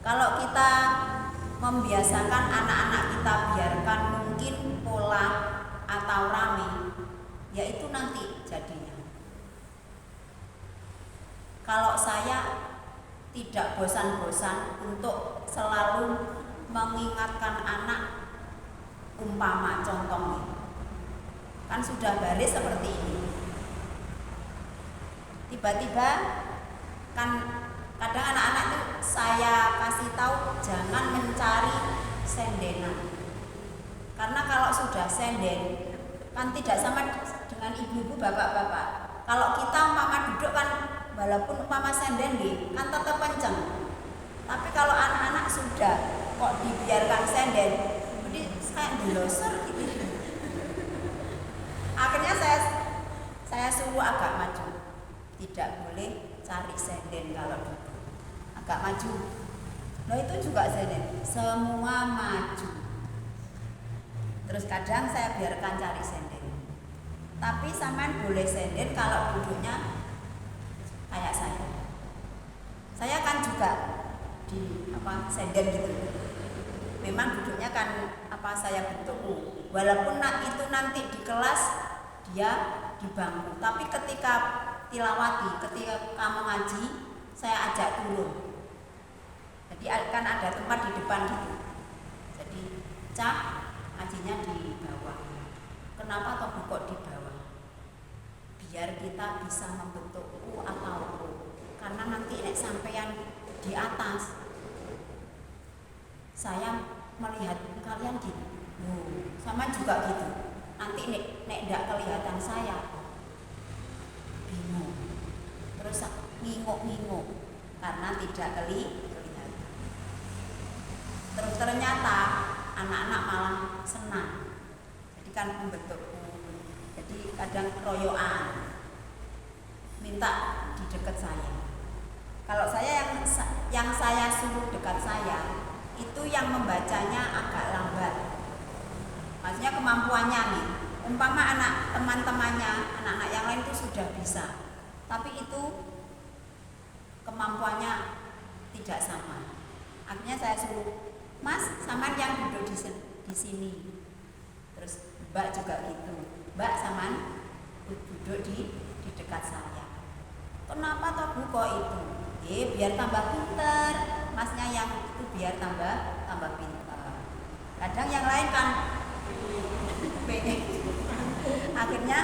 Speaker 2: Kalau kita membiasakan anak-anak kita biarkan mungkin pola atau rame, yaitu nanti jadinya. Kalau saya tidak bosan-bosan untuk selalu mengingatkan anak, umpama contohnya, kan sudah baris seperti ini. Tiba-tiba kan kadang anak-anak itu saya kasih tahu jangan mencari sendenan. Karena kalau sudah senden kan tidak sama dengan ibu-ibu, bapak-bapak. Kalau kita umpama duduk kan walaupun umpama senden kan tetap kenceng. Tapi kalau anak-anak sudah kok dibiarkan senden, jadi kayak dilosor gitu. Akhirnya saya suruh agak maju. Tidak boleh cari senden kalau duduk. Agak maju. Nah itu juga senden. Semua maju. Terus kadang saya biarkan cari senden. Tapi sampean boleh senden kalau duduknya kayak saya. Saya kan juga di senden gitu. Memang duduknya kan saya bentuk U. Walaupun itu nanti di kelas dia di bangku, tapi ketika tilawati, ketika kamu ngaji, saya ajak turun. Jadi kan ada tempat di depan gitu. Jadi Cak, ngajinya di bawah. Kenapa toh kok di bawah? Biar kita bisa membentuk U atau O. Karena nanti sampean di atas, saya melihat kalian gitu. Sama juga gitu. Nanti nek ndak kelihatan saya bingung. Terus nginguk-nginguk karena tidak kelihatan. Terus ternyata anak-anak malah senang. Jadi kan membentuk. Jadi kadang royoan minta di dekat saya. Kalau saya yang saya suruh dekat saya itu yang membacanya agak lambat. Maksudnya kemampuannya nih. Umpama teman-temannya, anak-anak yang lain itu sudah bisa. Tapi itu kemampuannya tidak sama. Akhirnya saya suruh, Mas, sampean yang duduk di sini. Terus Mbak juga gitu. Mbak sampean duduk di dekat saya. Kenapa toh Bu kok itu? Biar tambah pinter. Masnya yang itu biar tambah pinter. Kadang yang lain kan pengen. Akhirnya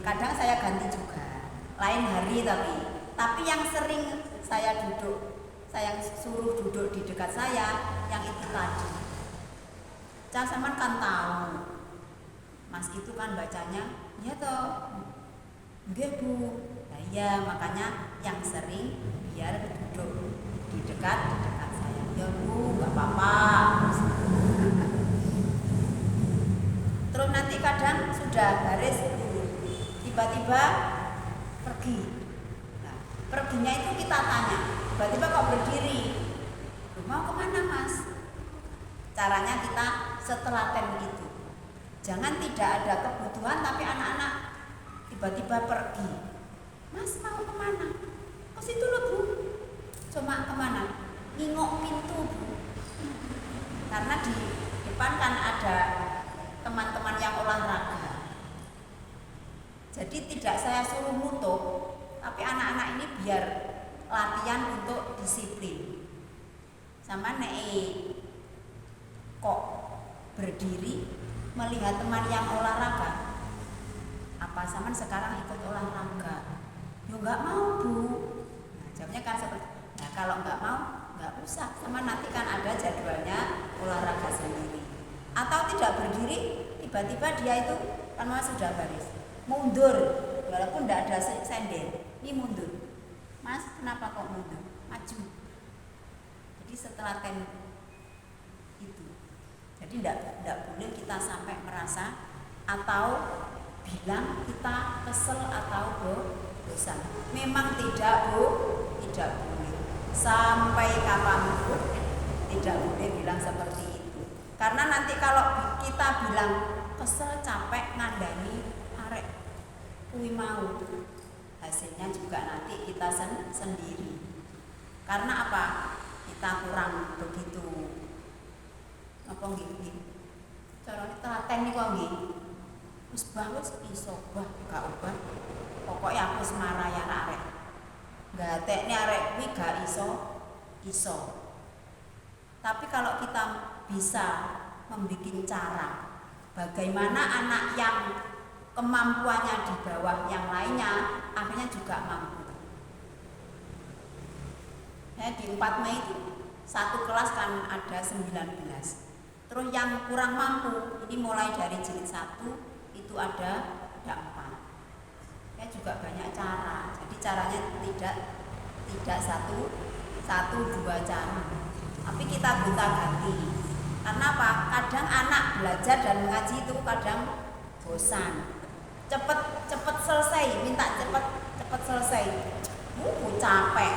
Speaker 2: kadang saya ganti juga. Lain hari tapi yang sering saya suruh duduk di dekat saya yang itu tadi. Cak sampean kan tahu. Mas itu kan bacanya, ya toh. Nggih Bu. Nah, iya, makanya yang sering biar duduk di dekat saya. Ya Bu, enggak apa-apa. Terus nanti kadang sudah baris tiba-tiba pergi. Nah, perginya itu kita tanya, tiba-tiba kok berdiri? Mau kemana Mas? Caranya kita setelaten gitu. Jangan tidak ada kebutuhan tapi anak-anak tiba-tiba pergi. Mas mau kemana? Ke situ loh Bu. Cuma kemana? Ngingok pintu Bu. Karena di depan kan ada teman-teman yang olahraga. Jadi tidak saya suruh nutup, tapi anak-anak ini biar latihan untuk disiplin. Sama kok berdiri melihat teman yang olahraga, Sampean sekarang ikut olahraga. Ya nggak mau Bu. Nah, jawabnya kan seperti, nah kalau nggak mau nggak usah, sama nanti kan ada jadwalnya olahraga sendiri. Atau tidak berdiri, tiba-tiba dia itu kan sudah baris, mundur, walaupun tidak ada sender, ini mundur. Mas, kenapa kok mundur? Maju. Jadi setelah itu, jadi tidak boleh kita sampai merasa atau bilang kita kesel atau bosan. Memang tidak boleh. Sampai kapanpun tidak boleh bilang seperti itu. Karena nanti kalau kita bilang kesel, capek, ngandani, arek kuwi mau, hasilnya juga nanti kita sendiri. Karena apa? Kita kurang begitu apa nggih? Carane telaten niku nggih. Wis bagus iso bah gak ubah. Pokoke aku semarah ya arek. Gatekne arek kuwi gak iso. Tapi kalau kita bisa membuat cara bagaimana anak yang kemampuannya di bawah yang lainnya akhirnya juga mampu. Di 4 Mei itu satu kelas kan ada 19. Terus yang kurang mampu ini mulai dari jilid 1 itu ada 4. Juga banyak cara. Jadi caranya tidak satu dua cara. Tapi kita gonta-ganti. Karena apa? Kadang anak belajar dan mengaji itu kadang bosan. Cepet selesai, minta cepet selesai. Capek.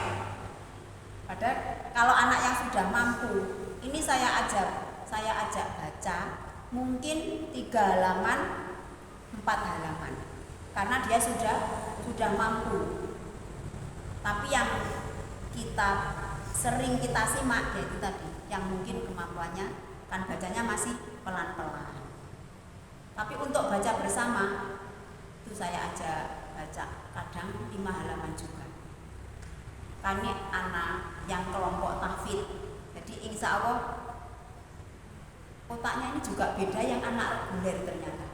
Speaker 2: Padahal kalau anak yang sudah mampu, ini saya ajak baca mungkin 3 halaman, 4 halaman. Karena dia sudah mampu. Tapi yang sering kita simak yaitu tadi, yang mungkin kemampuannya kan bacanya masih pelan-pelan. Tapi untuk baca bersama itu saya ajak baca kadang 5 halaman juga. Kami anak yang kelompok tahfidz. Jadi insya Allah otaknya ini juga beda yang anak reguler ternyata.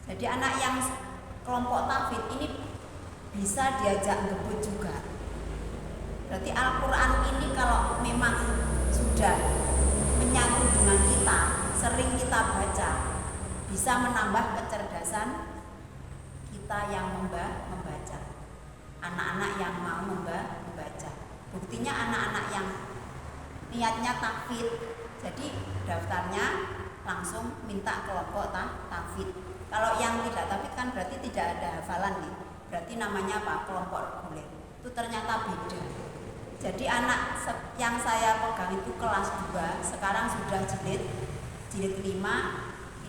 Speaker 2: Jadi anak yang kelompok tahfidz ini bisa diajak ngebut juga. Berarti Al-Quran ini kalau memang sudah menyatu dengan kita, sering kita baca, bisa menambah kecerdasan kita yang membaca. Anak-anak yang mau membaca. Buktinya anak-anak yang niatnya tahfidz, jadi daftarnya langsung minta kelompok tahfidz. Kalau yang tidak tahfidz kan berarti tidak ada hafalan nih. Berarti namanya apa? Kelompok reguler. Itu ternyata beda. Jadi anak yang saya pegang itu kelas 2, sekarang sudah jilid 5.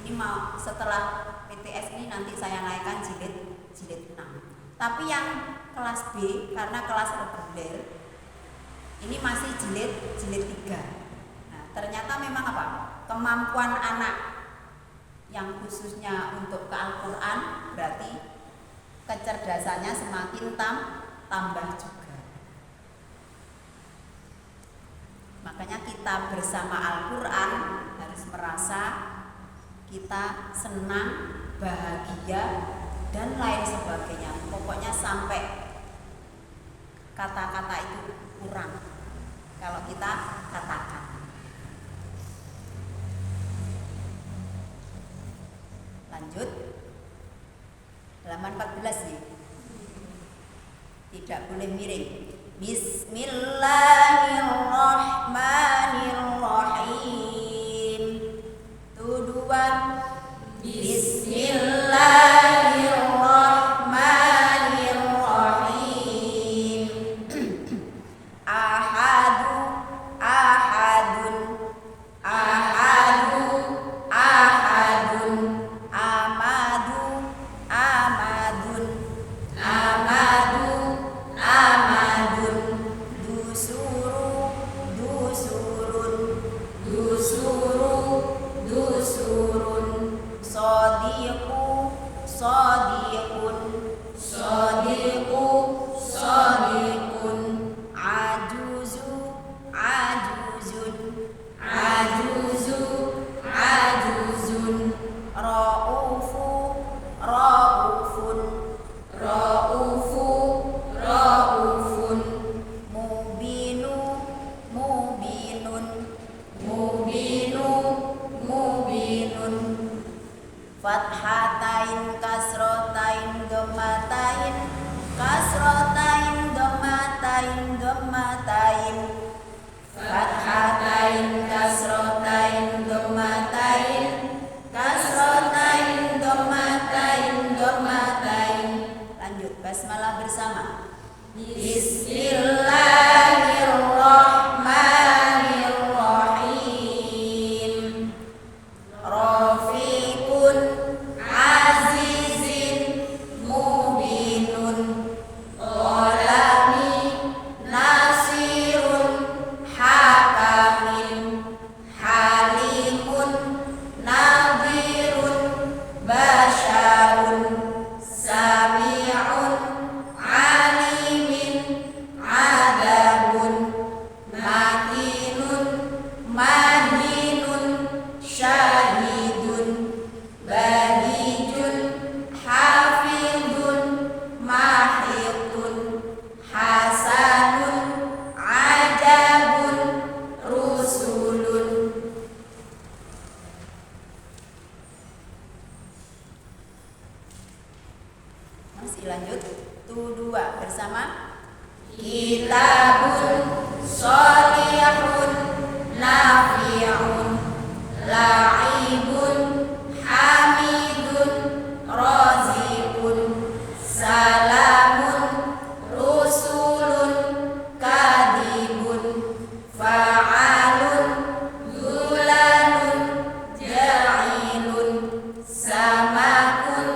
Speaker 2: Ini mau setelah PTS ini nanti saya naikkan jilid 6. Tapi yang kelas B karena kelas reguler ini masih jilid 3. Nah, ternyata memang apa? Kemampuan anak yang khususnya untuk ke Al-Quran berarti kecerdasannya semakin tambah juga. Makanya kita bersama Al-Quran harus merasa kita senang, bahagia, dan lain sebagainya. Pokoknya sampai kata-kata itu kurang kalau kita katakan. Lanjut halaman 14 nih. Tidak boleh miring. Bismillahirrahmanirrahim. Tuh 2. Bismillahirrahmanirrahim. Ahadu, ahadun, ahadu, ahadun. Amadu, amadun, amadu, amadun. Dusuru, dusurun, dusuru, dusurun. Sodiqu, sodiqun, sodiqu, sodiqun. Ajuzu, ajuzun, ajuzu, ajuzun. Ra'ufu, ra'ufu. Basmalah bersama. Bismillahirrahmanirrahim. Rafiqun azizin mubinun ghalami nasirun hakamin halimun nadhirun basyarun sami'un alimin adabun makinun mahinun syahidun bahijun hafidun mahitun hasanun ajabun rusulun. Masih lanjut. Tu 2 bersama. Kitabun sholihun nafi'un la'ibun hamidun raziqun salamun rusulun kadibun fa'alun zulalun ja'ilun samakun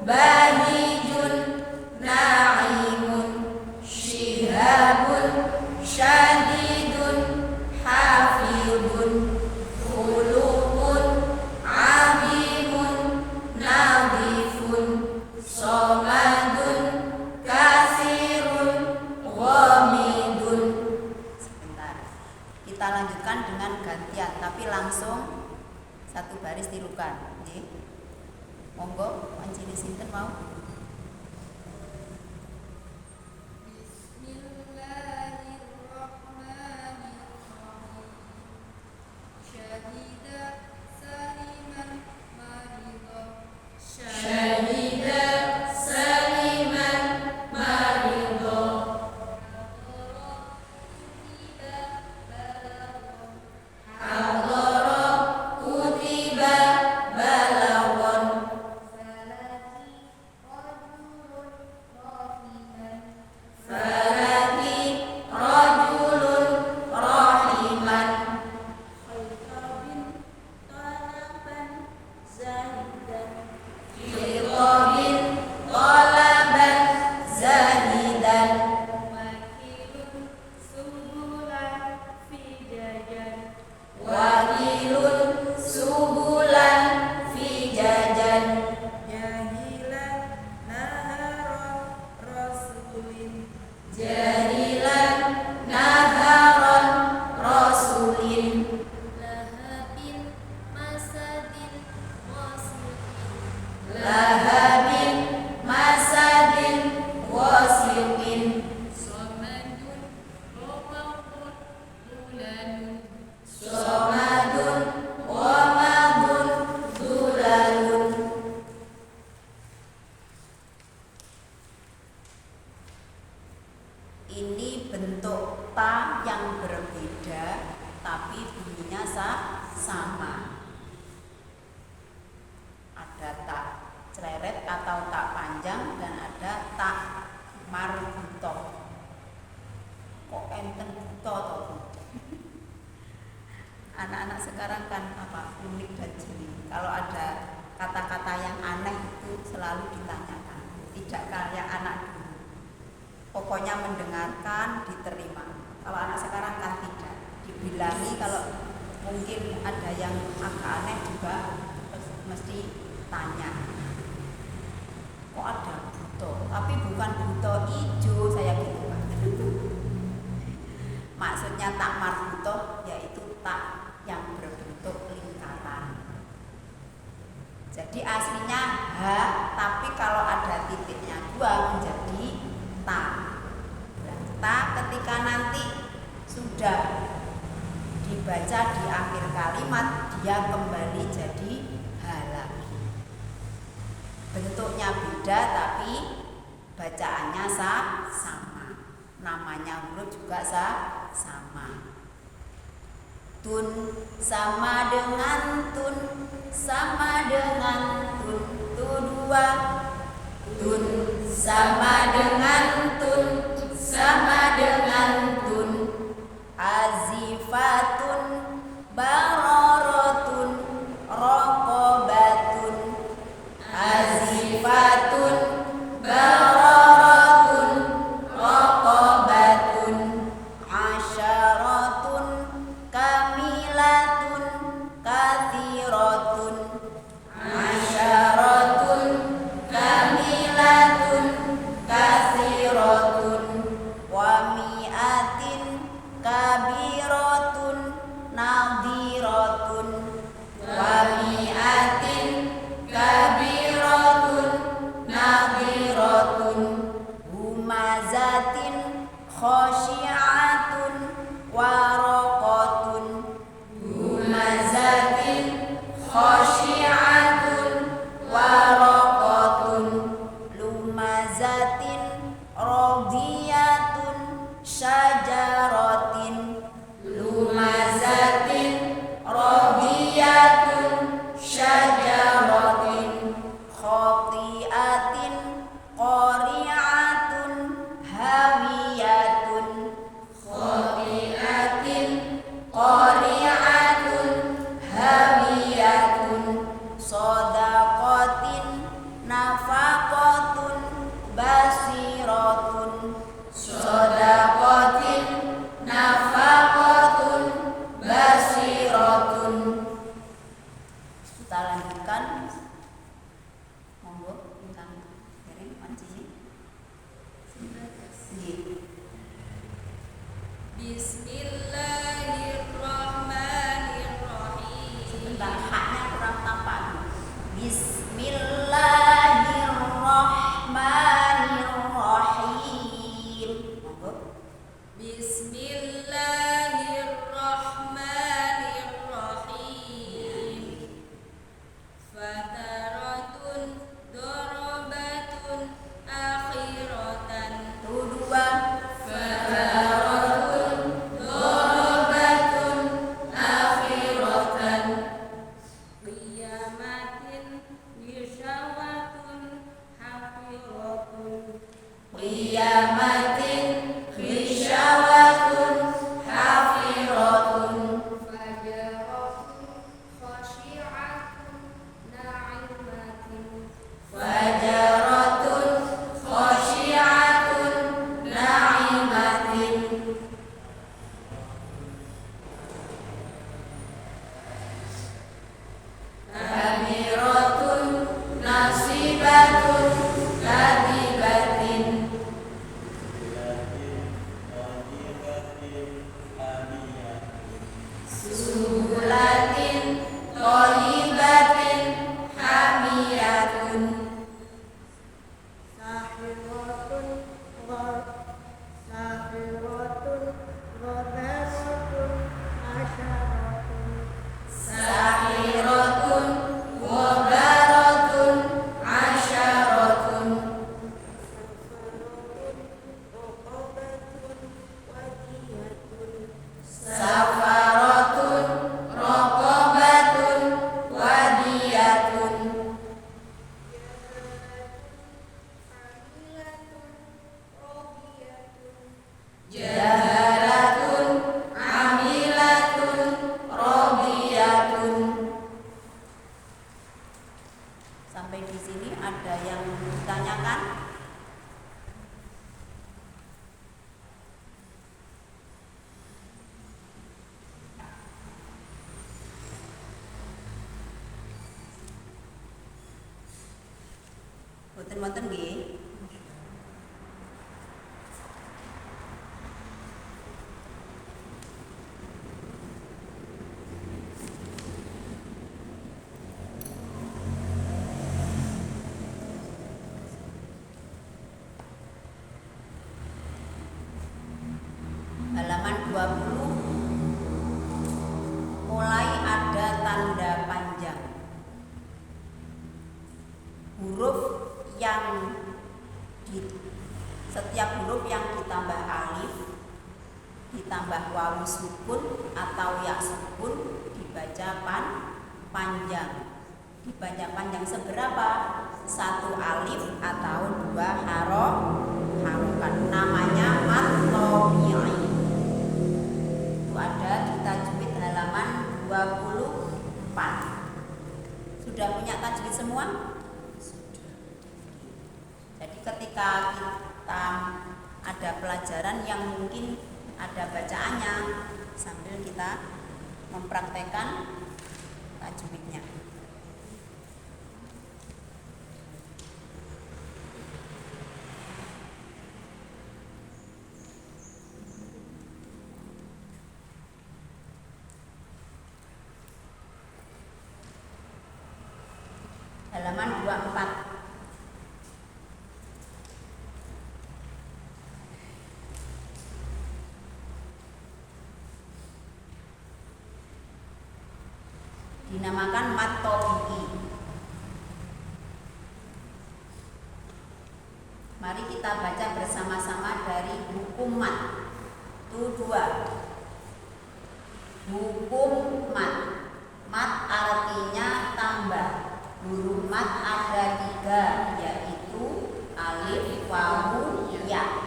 Speaker 2: bahijun na'imun shihabun syadidun hafidun khuluqun azimun nadhifun somadun kasirun ghamidun. Sebentar, kita lanjutkan dengan gantian tapi langsung satu baris tirukan. Nggih. Monggo pancene sinten mau? Syahida saliman marido hadara kutiba balagon farati rajulun rahiman khitabin talaban zahidan wakilun subulan fijajan jahilan naharon rasulin lahabin masadin wasiqin somadun wamadun dulalun. Ini bentuk ta yang berbeda tapi bunyinya sama. Ada tak celeret atau tak panjang dan ada tak marbutoh. Kok enten buto toh? Anak-anak sekarang kan apa unik dan jeli. Kalau ada kata-kata yang aneh itu selalu ditanyakan. Tidak kayak anak dulu. Pokoknya mendengarkan, diterima. Kalau anak sekarang kan tidak. Dibilangi kalau mungkin ada yang agak aneh juga mesti tanya. Kok ada buto? Tapi bukan buto ijo saya gitu kan. Maksudnya tak marbutoh yaitu tak yang berbentuk lingkaran. Jadi aslinya ha, tapi kalau ada titiknya 2 menjadi ta. Ta ketika nanti sudah dibaca di akhir kalimat dia kembali jadi ha lagi. Bentuknya beda tapi bacaannya sama. Namanya huruf juga sama. Tun sama dengan tun, sama dengan tun. Tu 2. Tun sama kamilatun kathiratun wa mi'atin kabiratun nadhiratun wa mi'atin kabiratun nadhiratun humazatin khasyi'atun waraqatun humazatin khasyi'atun waraqatun lumazatin radiyatun syajaratin lumazatin radiyatun syajaratin khati'atin qari'atun hawiyatun khati'atin qari'atun hawiyatun shadaqatin nafaqatun basiratun shadaqatin nafaqatun basiratun. Kita lanjutkan, monggo ingkang kirim panci.
Speaker 3: Bismillahirrahmanirrahim.
Speaker 2: Sebentar, haknya kurang tampak. Bismillahirrahmanirrahim. Monggo.
Speaker 3: Bismillahirrahmanirrahim. Fataratun dorobatun akhiratan.
Speaker 2: Tuh dua.
Speaker 3: Fataratun dorobatun akhiratan. Qiyamatin ghishawatun hafiratun.
Speaker 2: Qiyamatin ghishawatun hafiratun.
Speaker 3: Fajaratun khasyi'atun na'imatin.
Speaker 2: Fajaratun khasyi'atun na'imatin. Kamiratun nasibatun kadibatin. Subulatin thayyibatin hamiyatun.
Speaker 3: Sahiratun ghadaratun asyaratun.
Speaker 2: Sahiratun wabaratun asyaratun. Safaratun raqabatun wadiyatun. Jaharatun amilatun radiyatun. Sampai di sini ada yang ditanyakan? Boten-boten nggih. Halaman 20 mulai ada tanda panjang. Huruf yang setiap huruf yang ditambah alif, ditambah wawu sukun atau ya sukun dibaca panjang. Dibaca panjang seberapa? 1 alif atau 2 harokat. Namanya mad tabi'i. Itu ada di tajwid halaman 24. Sudah punya tajwid semua? Jadi ketika kita ada pelajaran yang mungkin ada bacaannya, sambil kita mempraktekkan tajwidnya. halaman 24. Dinamakan mat tabi'i. Mari kita baca bersama-sama dari hukum mat. Itu 2. Hukum mat. Mat artinya tambah. Huruf mat ada 3, yaitu alif, wawu, ya.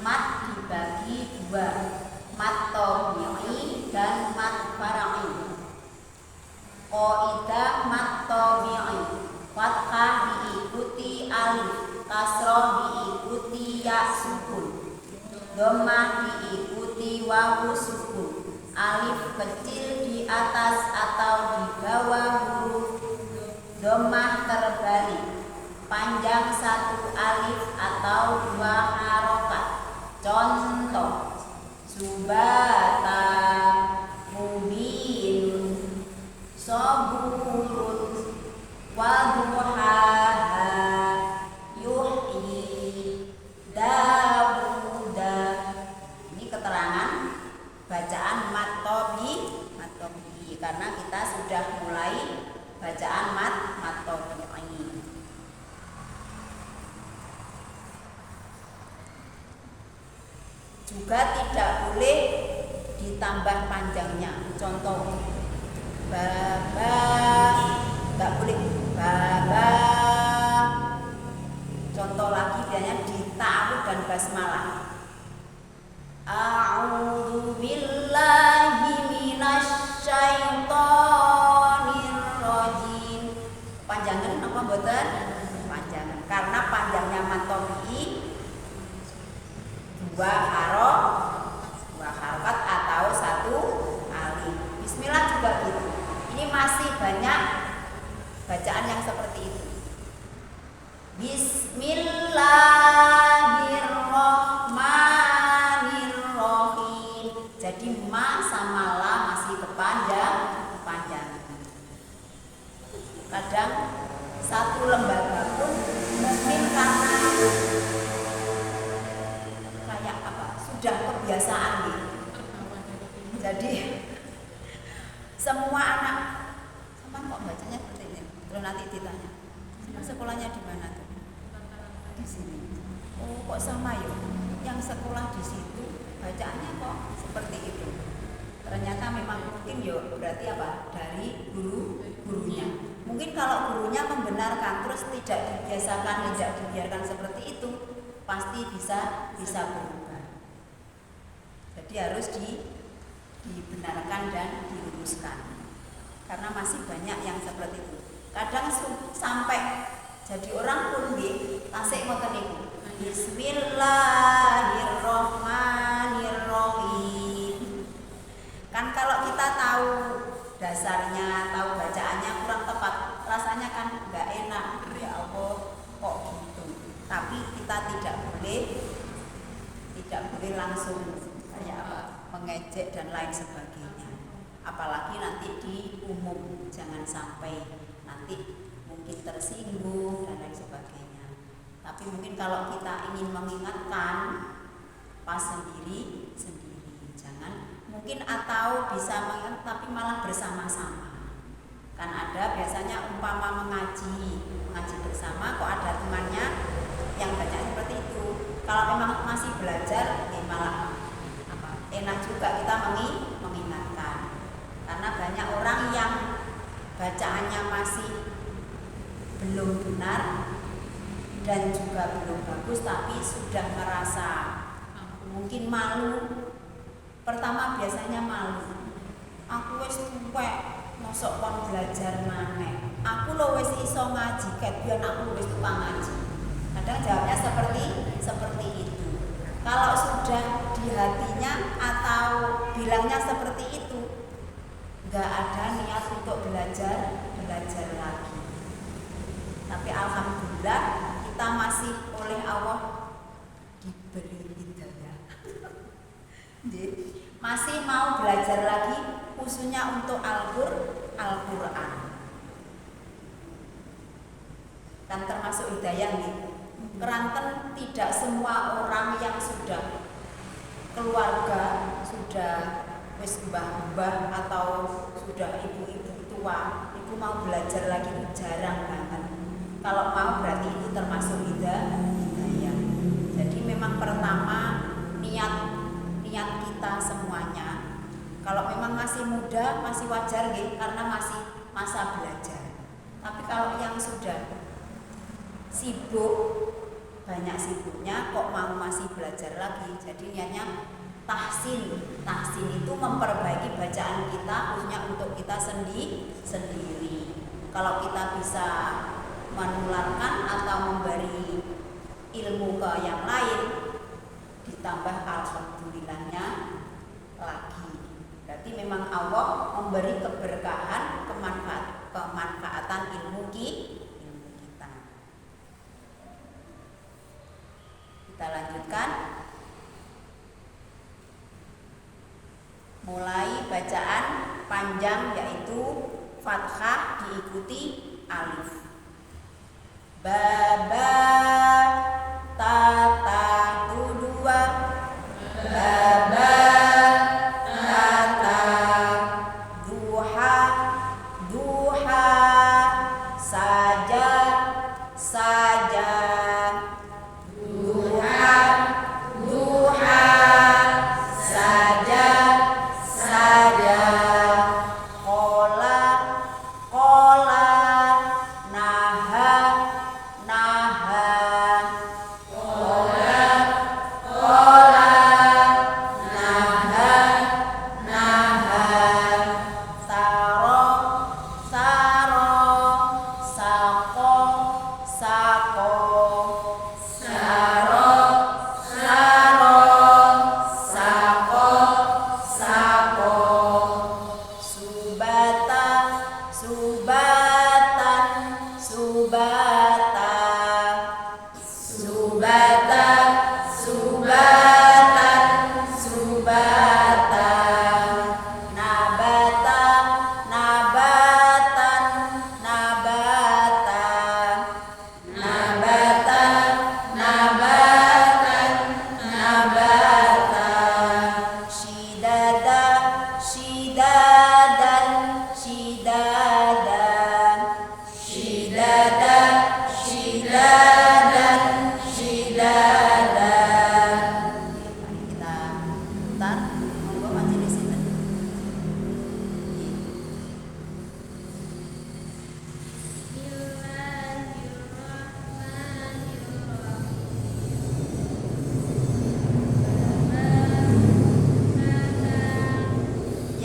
Speaker 2: Mat dibagi 2, mat tabi'i dan mat far'i. Qaidah mat tabi'i, fathah diikuti alif, kasroh diikuti ya sukun, dhammah diikuti wawu sukun, alif kecil di atas atau di bawah huruf dhammah terbalik, panjang 1 alif atau 2 harokat. Contoh: subata, mubin, saburun, waduhaha, yuhyi, dawuda. Ini keterangan bacaan mat tabi'i karena kita sudah mulai bacaan mat tabi'i. Juga tidak boleh ditambah panjangnya. Contoh: baba, nggak boleh baba. Contoh lagi biasanya di ta'awudz dan basmalah. A'udzu billahi minasyaitonir rajim. Panjangan apa mboten? Panjangan. Karena panjangnya mat tabi'i 2 harokat atau 1 alif. Bismillah juga gitu. Ini masih banyak bacaan yang seperti itu. Bismillahirrahmanirrahim. Jadi ma sama la masih kepanjangan. Kadang satu lembaga pun mungkin karena kayak apa, sudah kebiasaan nih. Jadi semua anak, sama kok bacanya seperti ini. Terus nanti ditanya, sekolahnya di mana tuh? Di sini. Oh, kok sama ya? Yang sekolah di situ bacaannya kok seperti itu. Ternyata memang mungkin ya berarti apa? Dari gurunya. Mungkin kalau gurunya membenarkan terus tidak dibiasakan, tidak dibiarkan seperti itu, pasti bisa berubah. Jadi harus dibenarkan dan diluruskan. Karena masih banyak yang seperti itu. Kadang sampai jadi orang pun tasik ngoten niku. Bismillahirrahmanirrahim. Kan kalau kita tahu dasarnya, tahu bacaannya kurang tepat, rasanya kan nggak enak. Ya Allah, kok gitu. Tapi kita tidak boleh langsung kayak apa, mengejek dan lain sebagainya. Apalagi nanti di umum, jangan sampai nanti mungkin tersinggung dan lain sebagainya. Tapi mungkin kalau kita ingin mengingatkan, pas sendiri, jangan mungkin, atau bisa mengingat tapi malah bersama-sama. Kan ada biasanya umpama mengaji bersama, kok ada temannya yang baca seperti itu. Kalau memang masih belajar, malah enak juga kita mengingatkan. Karena banyak orang yang bacaannya masih belum benar dan juga belum bagus, tapi sudah merasa mungkin malu. Pertama biasanya malu. Aku wis tuwek, mosok kon belajar maneh. Aku lo wis iso ngaji, ket biyen aku wis tukang ngaji. Kadang jawabnya seperti itu. Kalau sudah di hatinya atau bilangnya seperti itu, nggak ada niat untuk belajar lagi. Tapi alhamdulillah kita masih oleh Allah diberi hidayah. Masih mau belajar lagi, khususnya untuk Al-Qur'an. kan termasuk hidayah nih. Keranten tidak semua orang yang sudah keluarga, sudah wis mbah-mbah atau sudah ibu-ibu tua itu mau belajar lagi itu jarang banget. Kalau mau berarti itu termasuk hidayah. Jadi memang pertama niat kita semuanya. Kalau memang masih muda masih wajar gitu, karena masih masa belajar. Tapi kalau yang sudah sibuk, banyak sibuknya kok mau masih belajar lagi. Jadi niatnya tahsin itu memperbaiki bacaan kita khususnya untuk kita sendiri. Kalau kita bisa menularkan atau memberi ilmu ke yang lain, ditambah alhamdulillahnya lagi. Berarti memang Allah memberi keberkahan, kemanfaatan ilmu kita. Kita lanjutkan. Mulai bacaan panjang yaitu fathah diikuti alif. Baba tata tu dua. Baba tata duha duha saja duha duha saja kola kola naha naha kola kola naha naha saro saro sako sako saro saro sako sako subata subatan subata subata subatan subata nabata nabatan nabata nabata nabatan nabata shidada shidadan shidadan shidada shidadan shidadan. Mari kita putar, monggo majelis ini.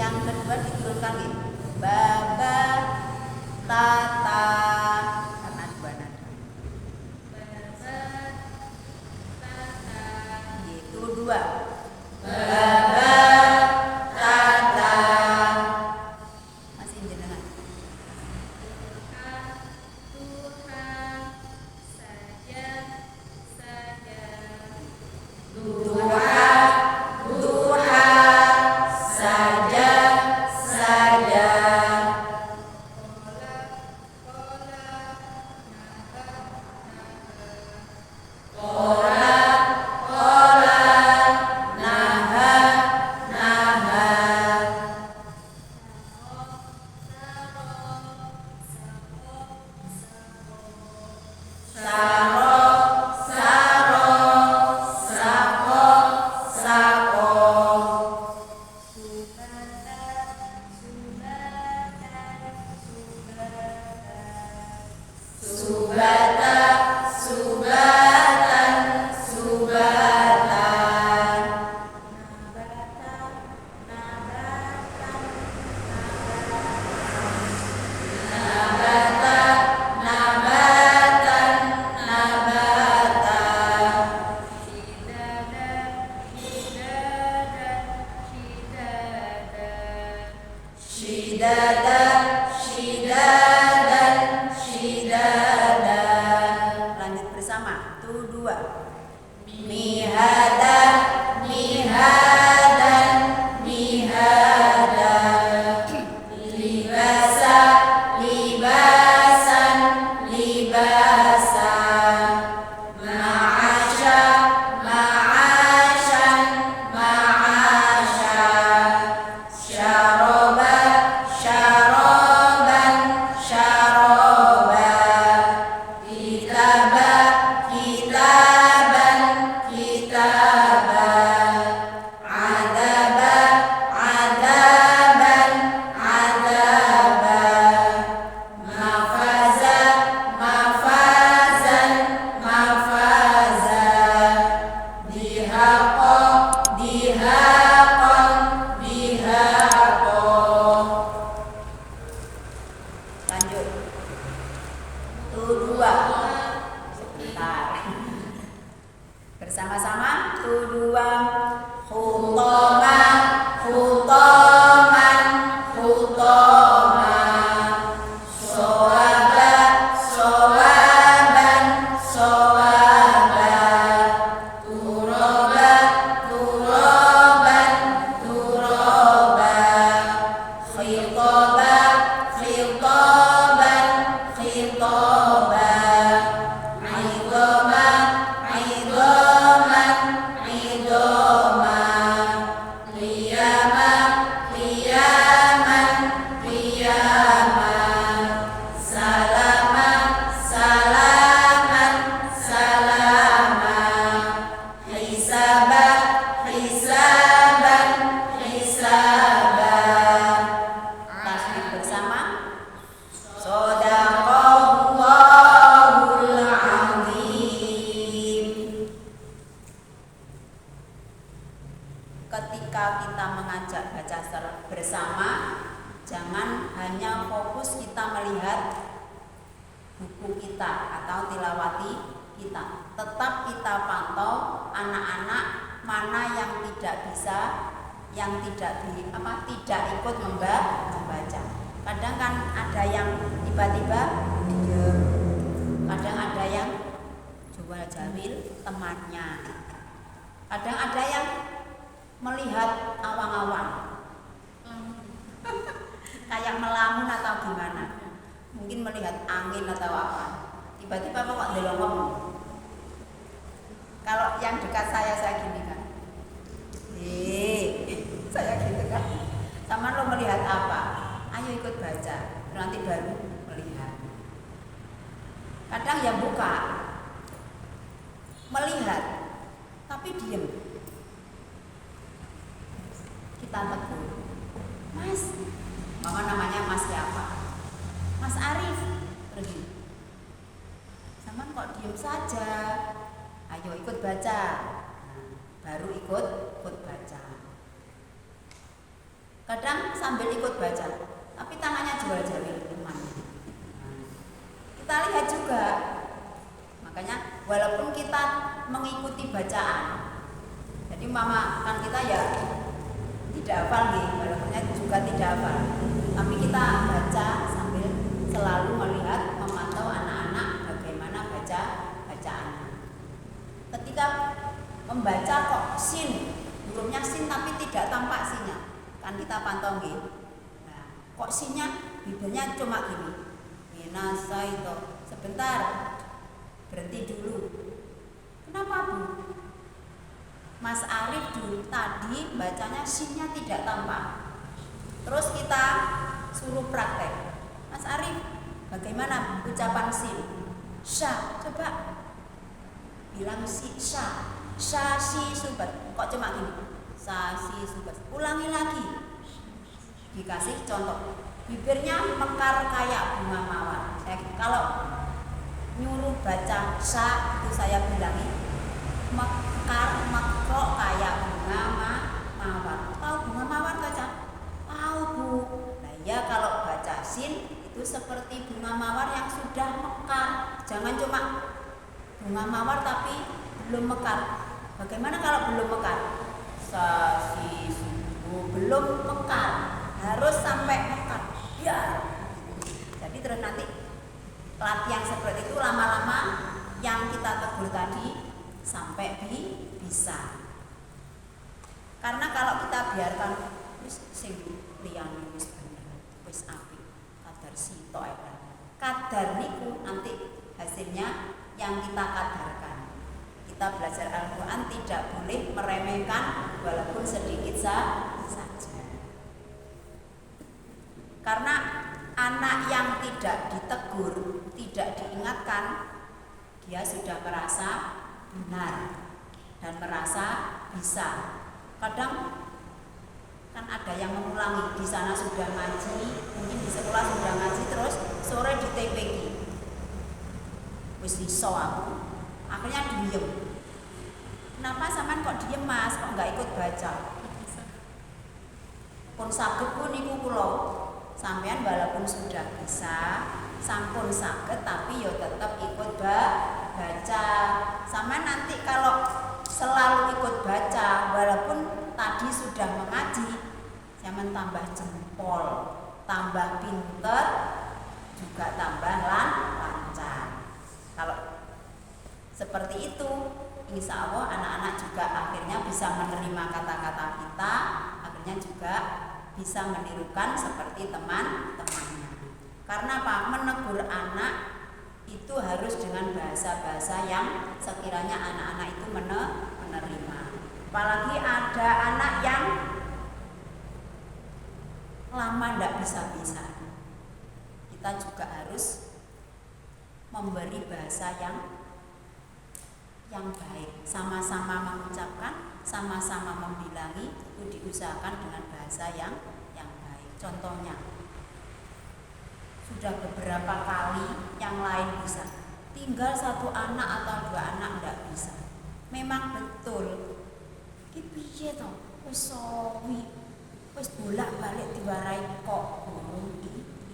Speaker 2: Yang kedua diturunkan nih. Baba tata karena dua nada. Itu dua. Baba tata masih jenengan. Duha duha saja kola kola naha naha saro saro sako sako subata subatan subatan nabata nabatan nabata shidada shidadan shidadan. Lanjut bersama. Tu dua. Mihada mihadan mihada libasa libasan libas Bersama-sama, 1, 2. Khutaman, khutaman, khutaman. Shawaban, shawaban, shawaban. Turaban, turaban, turaban. Khitaban, khitaban, khitaban. Idhaman, idhaman, idhaman. Qiyaman, qiyaman, qiyaman. Salaman, salaman, salaman. Hisaban, hisaban, hisaban. Tasbih bersama. Shadaqallahul azim. Ketika kita mengajak baca bersama, jangan hanya fokus kita melihat buku kita atau tilawati kita. Tetap kita pantau anak-anak mana yang tidak bisa, yang tidak ikut membaca. Kadang kan ada yang tiba-tiba diam, kadang ada yang jual jawil temannya, kadang ada yang melihat awang-awang kayak melamun atau gimana, mungkin melihat angin atau apa, tiba-tiba kok delongok. Kalau yang dekat saya gini kan, saya gitu kan, sama lo melihat apa? Ayo ikut baca, nanti baru melihat. Kadang yang buka, melihat, tapi diem. Kita tegur, Mas, mama namanya Mas siapa? Mas Arif. Pergi. Sama kok diem saja. Ayo ikut baca. Baru ikut baca. Kadang sambil ikut baca, tapi tangannya jual-jawil teman. Kita lihat juga. Makanya walaupun kita mengikuti bacaan, jadi mama kan kita ya tidak hafal nih, walaupunnya juga tidak hafal, tapi kita baca sambil selalu melihat, memantau anak-anak bagaimana bacaannya. Ketika membaca kok sin, hurufnya sin tapi tidak tampak sinnya, kan kita pantau gitu. Nah, kok sinnya bibirnya cuma gini. Minasa itu sebentar, berhenti dulu. Kenapa Bu? Mas Arif dulu tadi bacanya sinnya tidak tampak. Terus kita suruh praktek. Mas Arif, bagaimana ucapan sin? Sya, coba bilang si sya. Sya si subat. Kok cuma gini? Sa si subat. Ulangi lagi. Dikasih contoh. Bibirnya mekar kayak bunga mawar. Kalau nyuruh baca sya itu saya bilangi mekar mekrok kayak bunga mawar. Tahu bunga mawar baca? Tahu Bu. Nah ya kalau baca sin itu seperti bunga mawar yang sudah mekar. Jangan cuma bunga mawar tapi belum mekar. Bagaimana kalau belum mekar? Sa si su belum mekar. Harus sampai mekar. Ya. Jadi terus nanti latihan seperti itu lama-lama yang kita tegur tadi sampai bisa. Karena kalau kita biarkan wis sing liyane wis bener, wis apik, kadar sitok ae. Kadar niku nanti hasilnya yang kita kadarkan. Kita belajar Al-Qur'an tidak boleh meremehkan walaupun sedikit saja. Karena anak yang tidak ditegur, tidak diingatkan, dia sudah merasa benar dan merasa bisa. Kadang kan ada yang mengulangi, di sana sudah ngaji, mungkin di sekolah sudah ngaji, terus sore di TPG wis iso aku, akhirnya diem. Kenapa sampean kok diem Mas, kok nggak ikut baca? Pun saged pun niku kula sampean walaupun sudah bisa, sampun saged tapi ya tetap ikut baca. Sampean nanti kalau selalu ikut baca, walaupun tadi sudah mengaji, jangan tambah jempol, tambah pinter, juga tambah lancar. Kalau seperti itu, insya Allah anak-anak juga akhirnya bisa menerima kata-kata kita, akhirnya juga bisa menirukan seperti teman-temannya. Karena apa? Menegur anak itu harus dengan bahasa-bahasa yang sekiranya anak-anak itu menerima. Apalagi ada anak yang lama tidak bisa-bisa, kita juga harus memberi bahasa yang baik, sama-sama mengucapkan, sama-sama membilangi, itu diusahakan dengan bahasa yang baik. Contohnya, sudah beberapa kali yang lain bisa, tinggal satu anak atau dua anak tidak bisa. Memang betul, piye to, wis sawi, wis bolak-balik diwarai kok gurung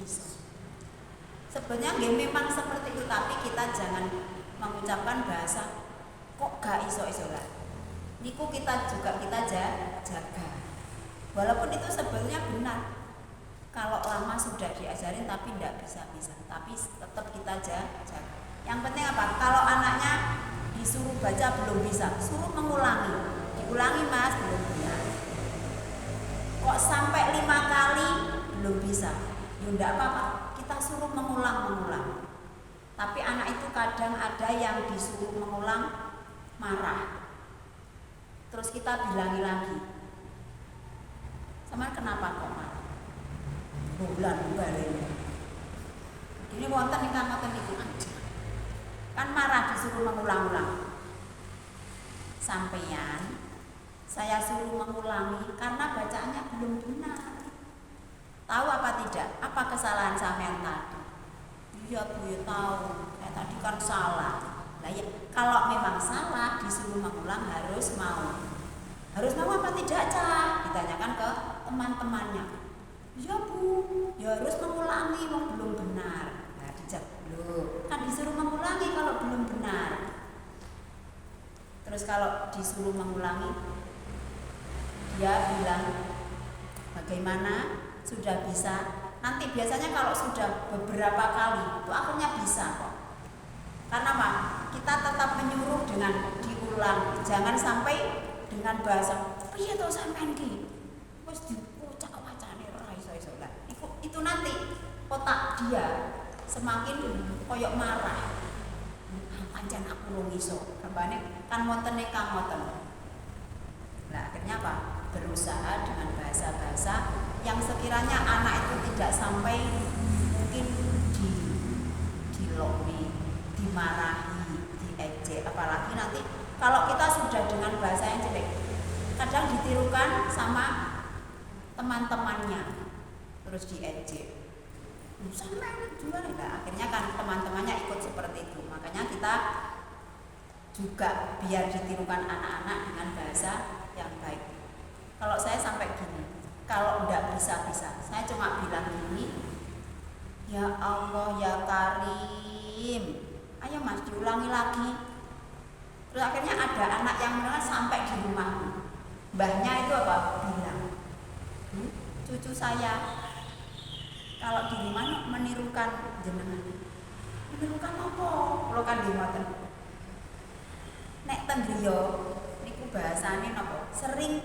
Speaker 2: iso. Sebenarnya memang seperti itu, tapi kita jangan mengucapkan bahasa kok gak iso-iso lah. Niku kita jaga. Walaupun itu sebenarnya benar. Kalau lama sudah diajarin tapi tidak bisa-bisa, tapi tetap kita jaga. Yang penting apa? Kalau anaknya disuruh baca belum bisa, suruh mengulangi. Diulangi mas, belum benar. Kok sampai 5 kali belum bisa, ya tidak apa-apa, kita suruh mengulang. Tapi anak itu kadang ada yang disuruh mengulang marah, terus kita bilangi lagi, sama kenapa kok marah? Bulan balik. Ini wonten ingkang ngoten niku kan marah disuruh mengulang-ulang. Sampeyan saya suruh mengulangi karena bacaannya belum benar. Tahu apa tidak? Apa kesalahan sampean tadi? Iya Bu, ya tahu. Tadi kan salah. Nah, ya, kalau memang salah disuruh mengulang harus mau. Harus mau apa tidak, Cah? Ditanyakan ke teman-temannya. Ya Bu, ya harus mengulangi wong belum benar. Nah, dijawab, loh, kan disuruh mengulangi kalau belum benar. Terus kalau disuruh mengulangi, dia bilang, bagaimana? Sudah bisa? Nanti biasanya kalau sudah beberapa kali, itu akhirnya bisa kok. Karena apa? Kita tetap menyuruh dengan diulang, jangan sampai dengan bahasa piye to sampean ki wis diucap wacane ora iso-iso lah. Itu nanti otak dia semakin koyok marah. Pancen aku ora iso. Gambane kan wonten kang ngoten. Nah, akhirnya apa? Berusaha dengan bahasa-bahasa yang sekiranya anak itu tidak sampai mungkin dilokni, dimarahi, diejek, apalagi nanti kalau kita sudah dengan bahasa yang jelek, kadang ditirukan sama teman-temannya, terus diejek. Sampai jual lah, akhirnya kan teman-temannya ikut seperti itu. Makanya kita juga biar ditirukan anak-anak dengan bahasa yang baik. Kalau saya sampai gini, kalau enggak bisa-bisa, saya cuma bilang gini, ya Allah ya Karim, ayo mas diulangi lagi. Terus akhirnya ada anak yang mendengar sampai di rumah, mbahnya itu apa? Bilang, cucu saya kalau di rumah menirukan jenengan. Menirukan apa? Kalau kan di ngoten. Nek teng griya niku bahasane napa? Sering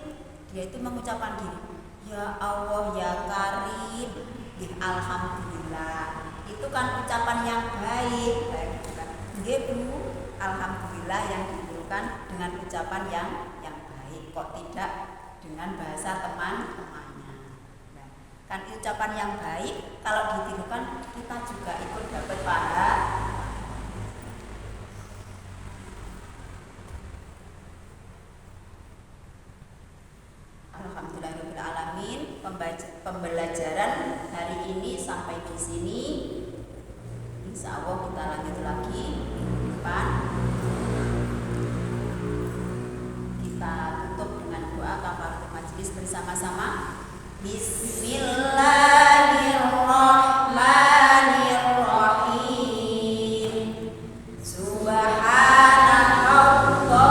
Speaker 2: dia itu mengucapkan gini, ya Allah ya Karim, alhamdulillah. Itu kan ucapan yang baik. Nggih Bu, alhamdulillah yang ditirukan dengan ucapan yang baik, kok tidak dengan bahasa teman-temannya. Nah, kan ucapan yang baik kalau ditirukan kita juga ikut dapat pahala. Alhamdulillahirobbilalamin, pembelajaran hari ini sampai di sini. Insya Allah kita lanjut lagi minggu depan. Kita tutup dengan doa kafaratul majelis bersama-sama. Bismillahirrahmanirrahim. Subhanakallahumma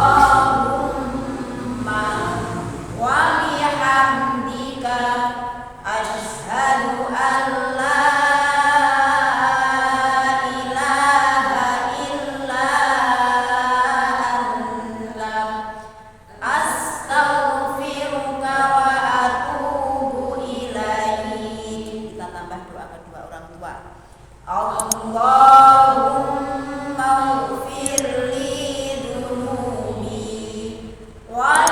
Speaker 2: Wal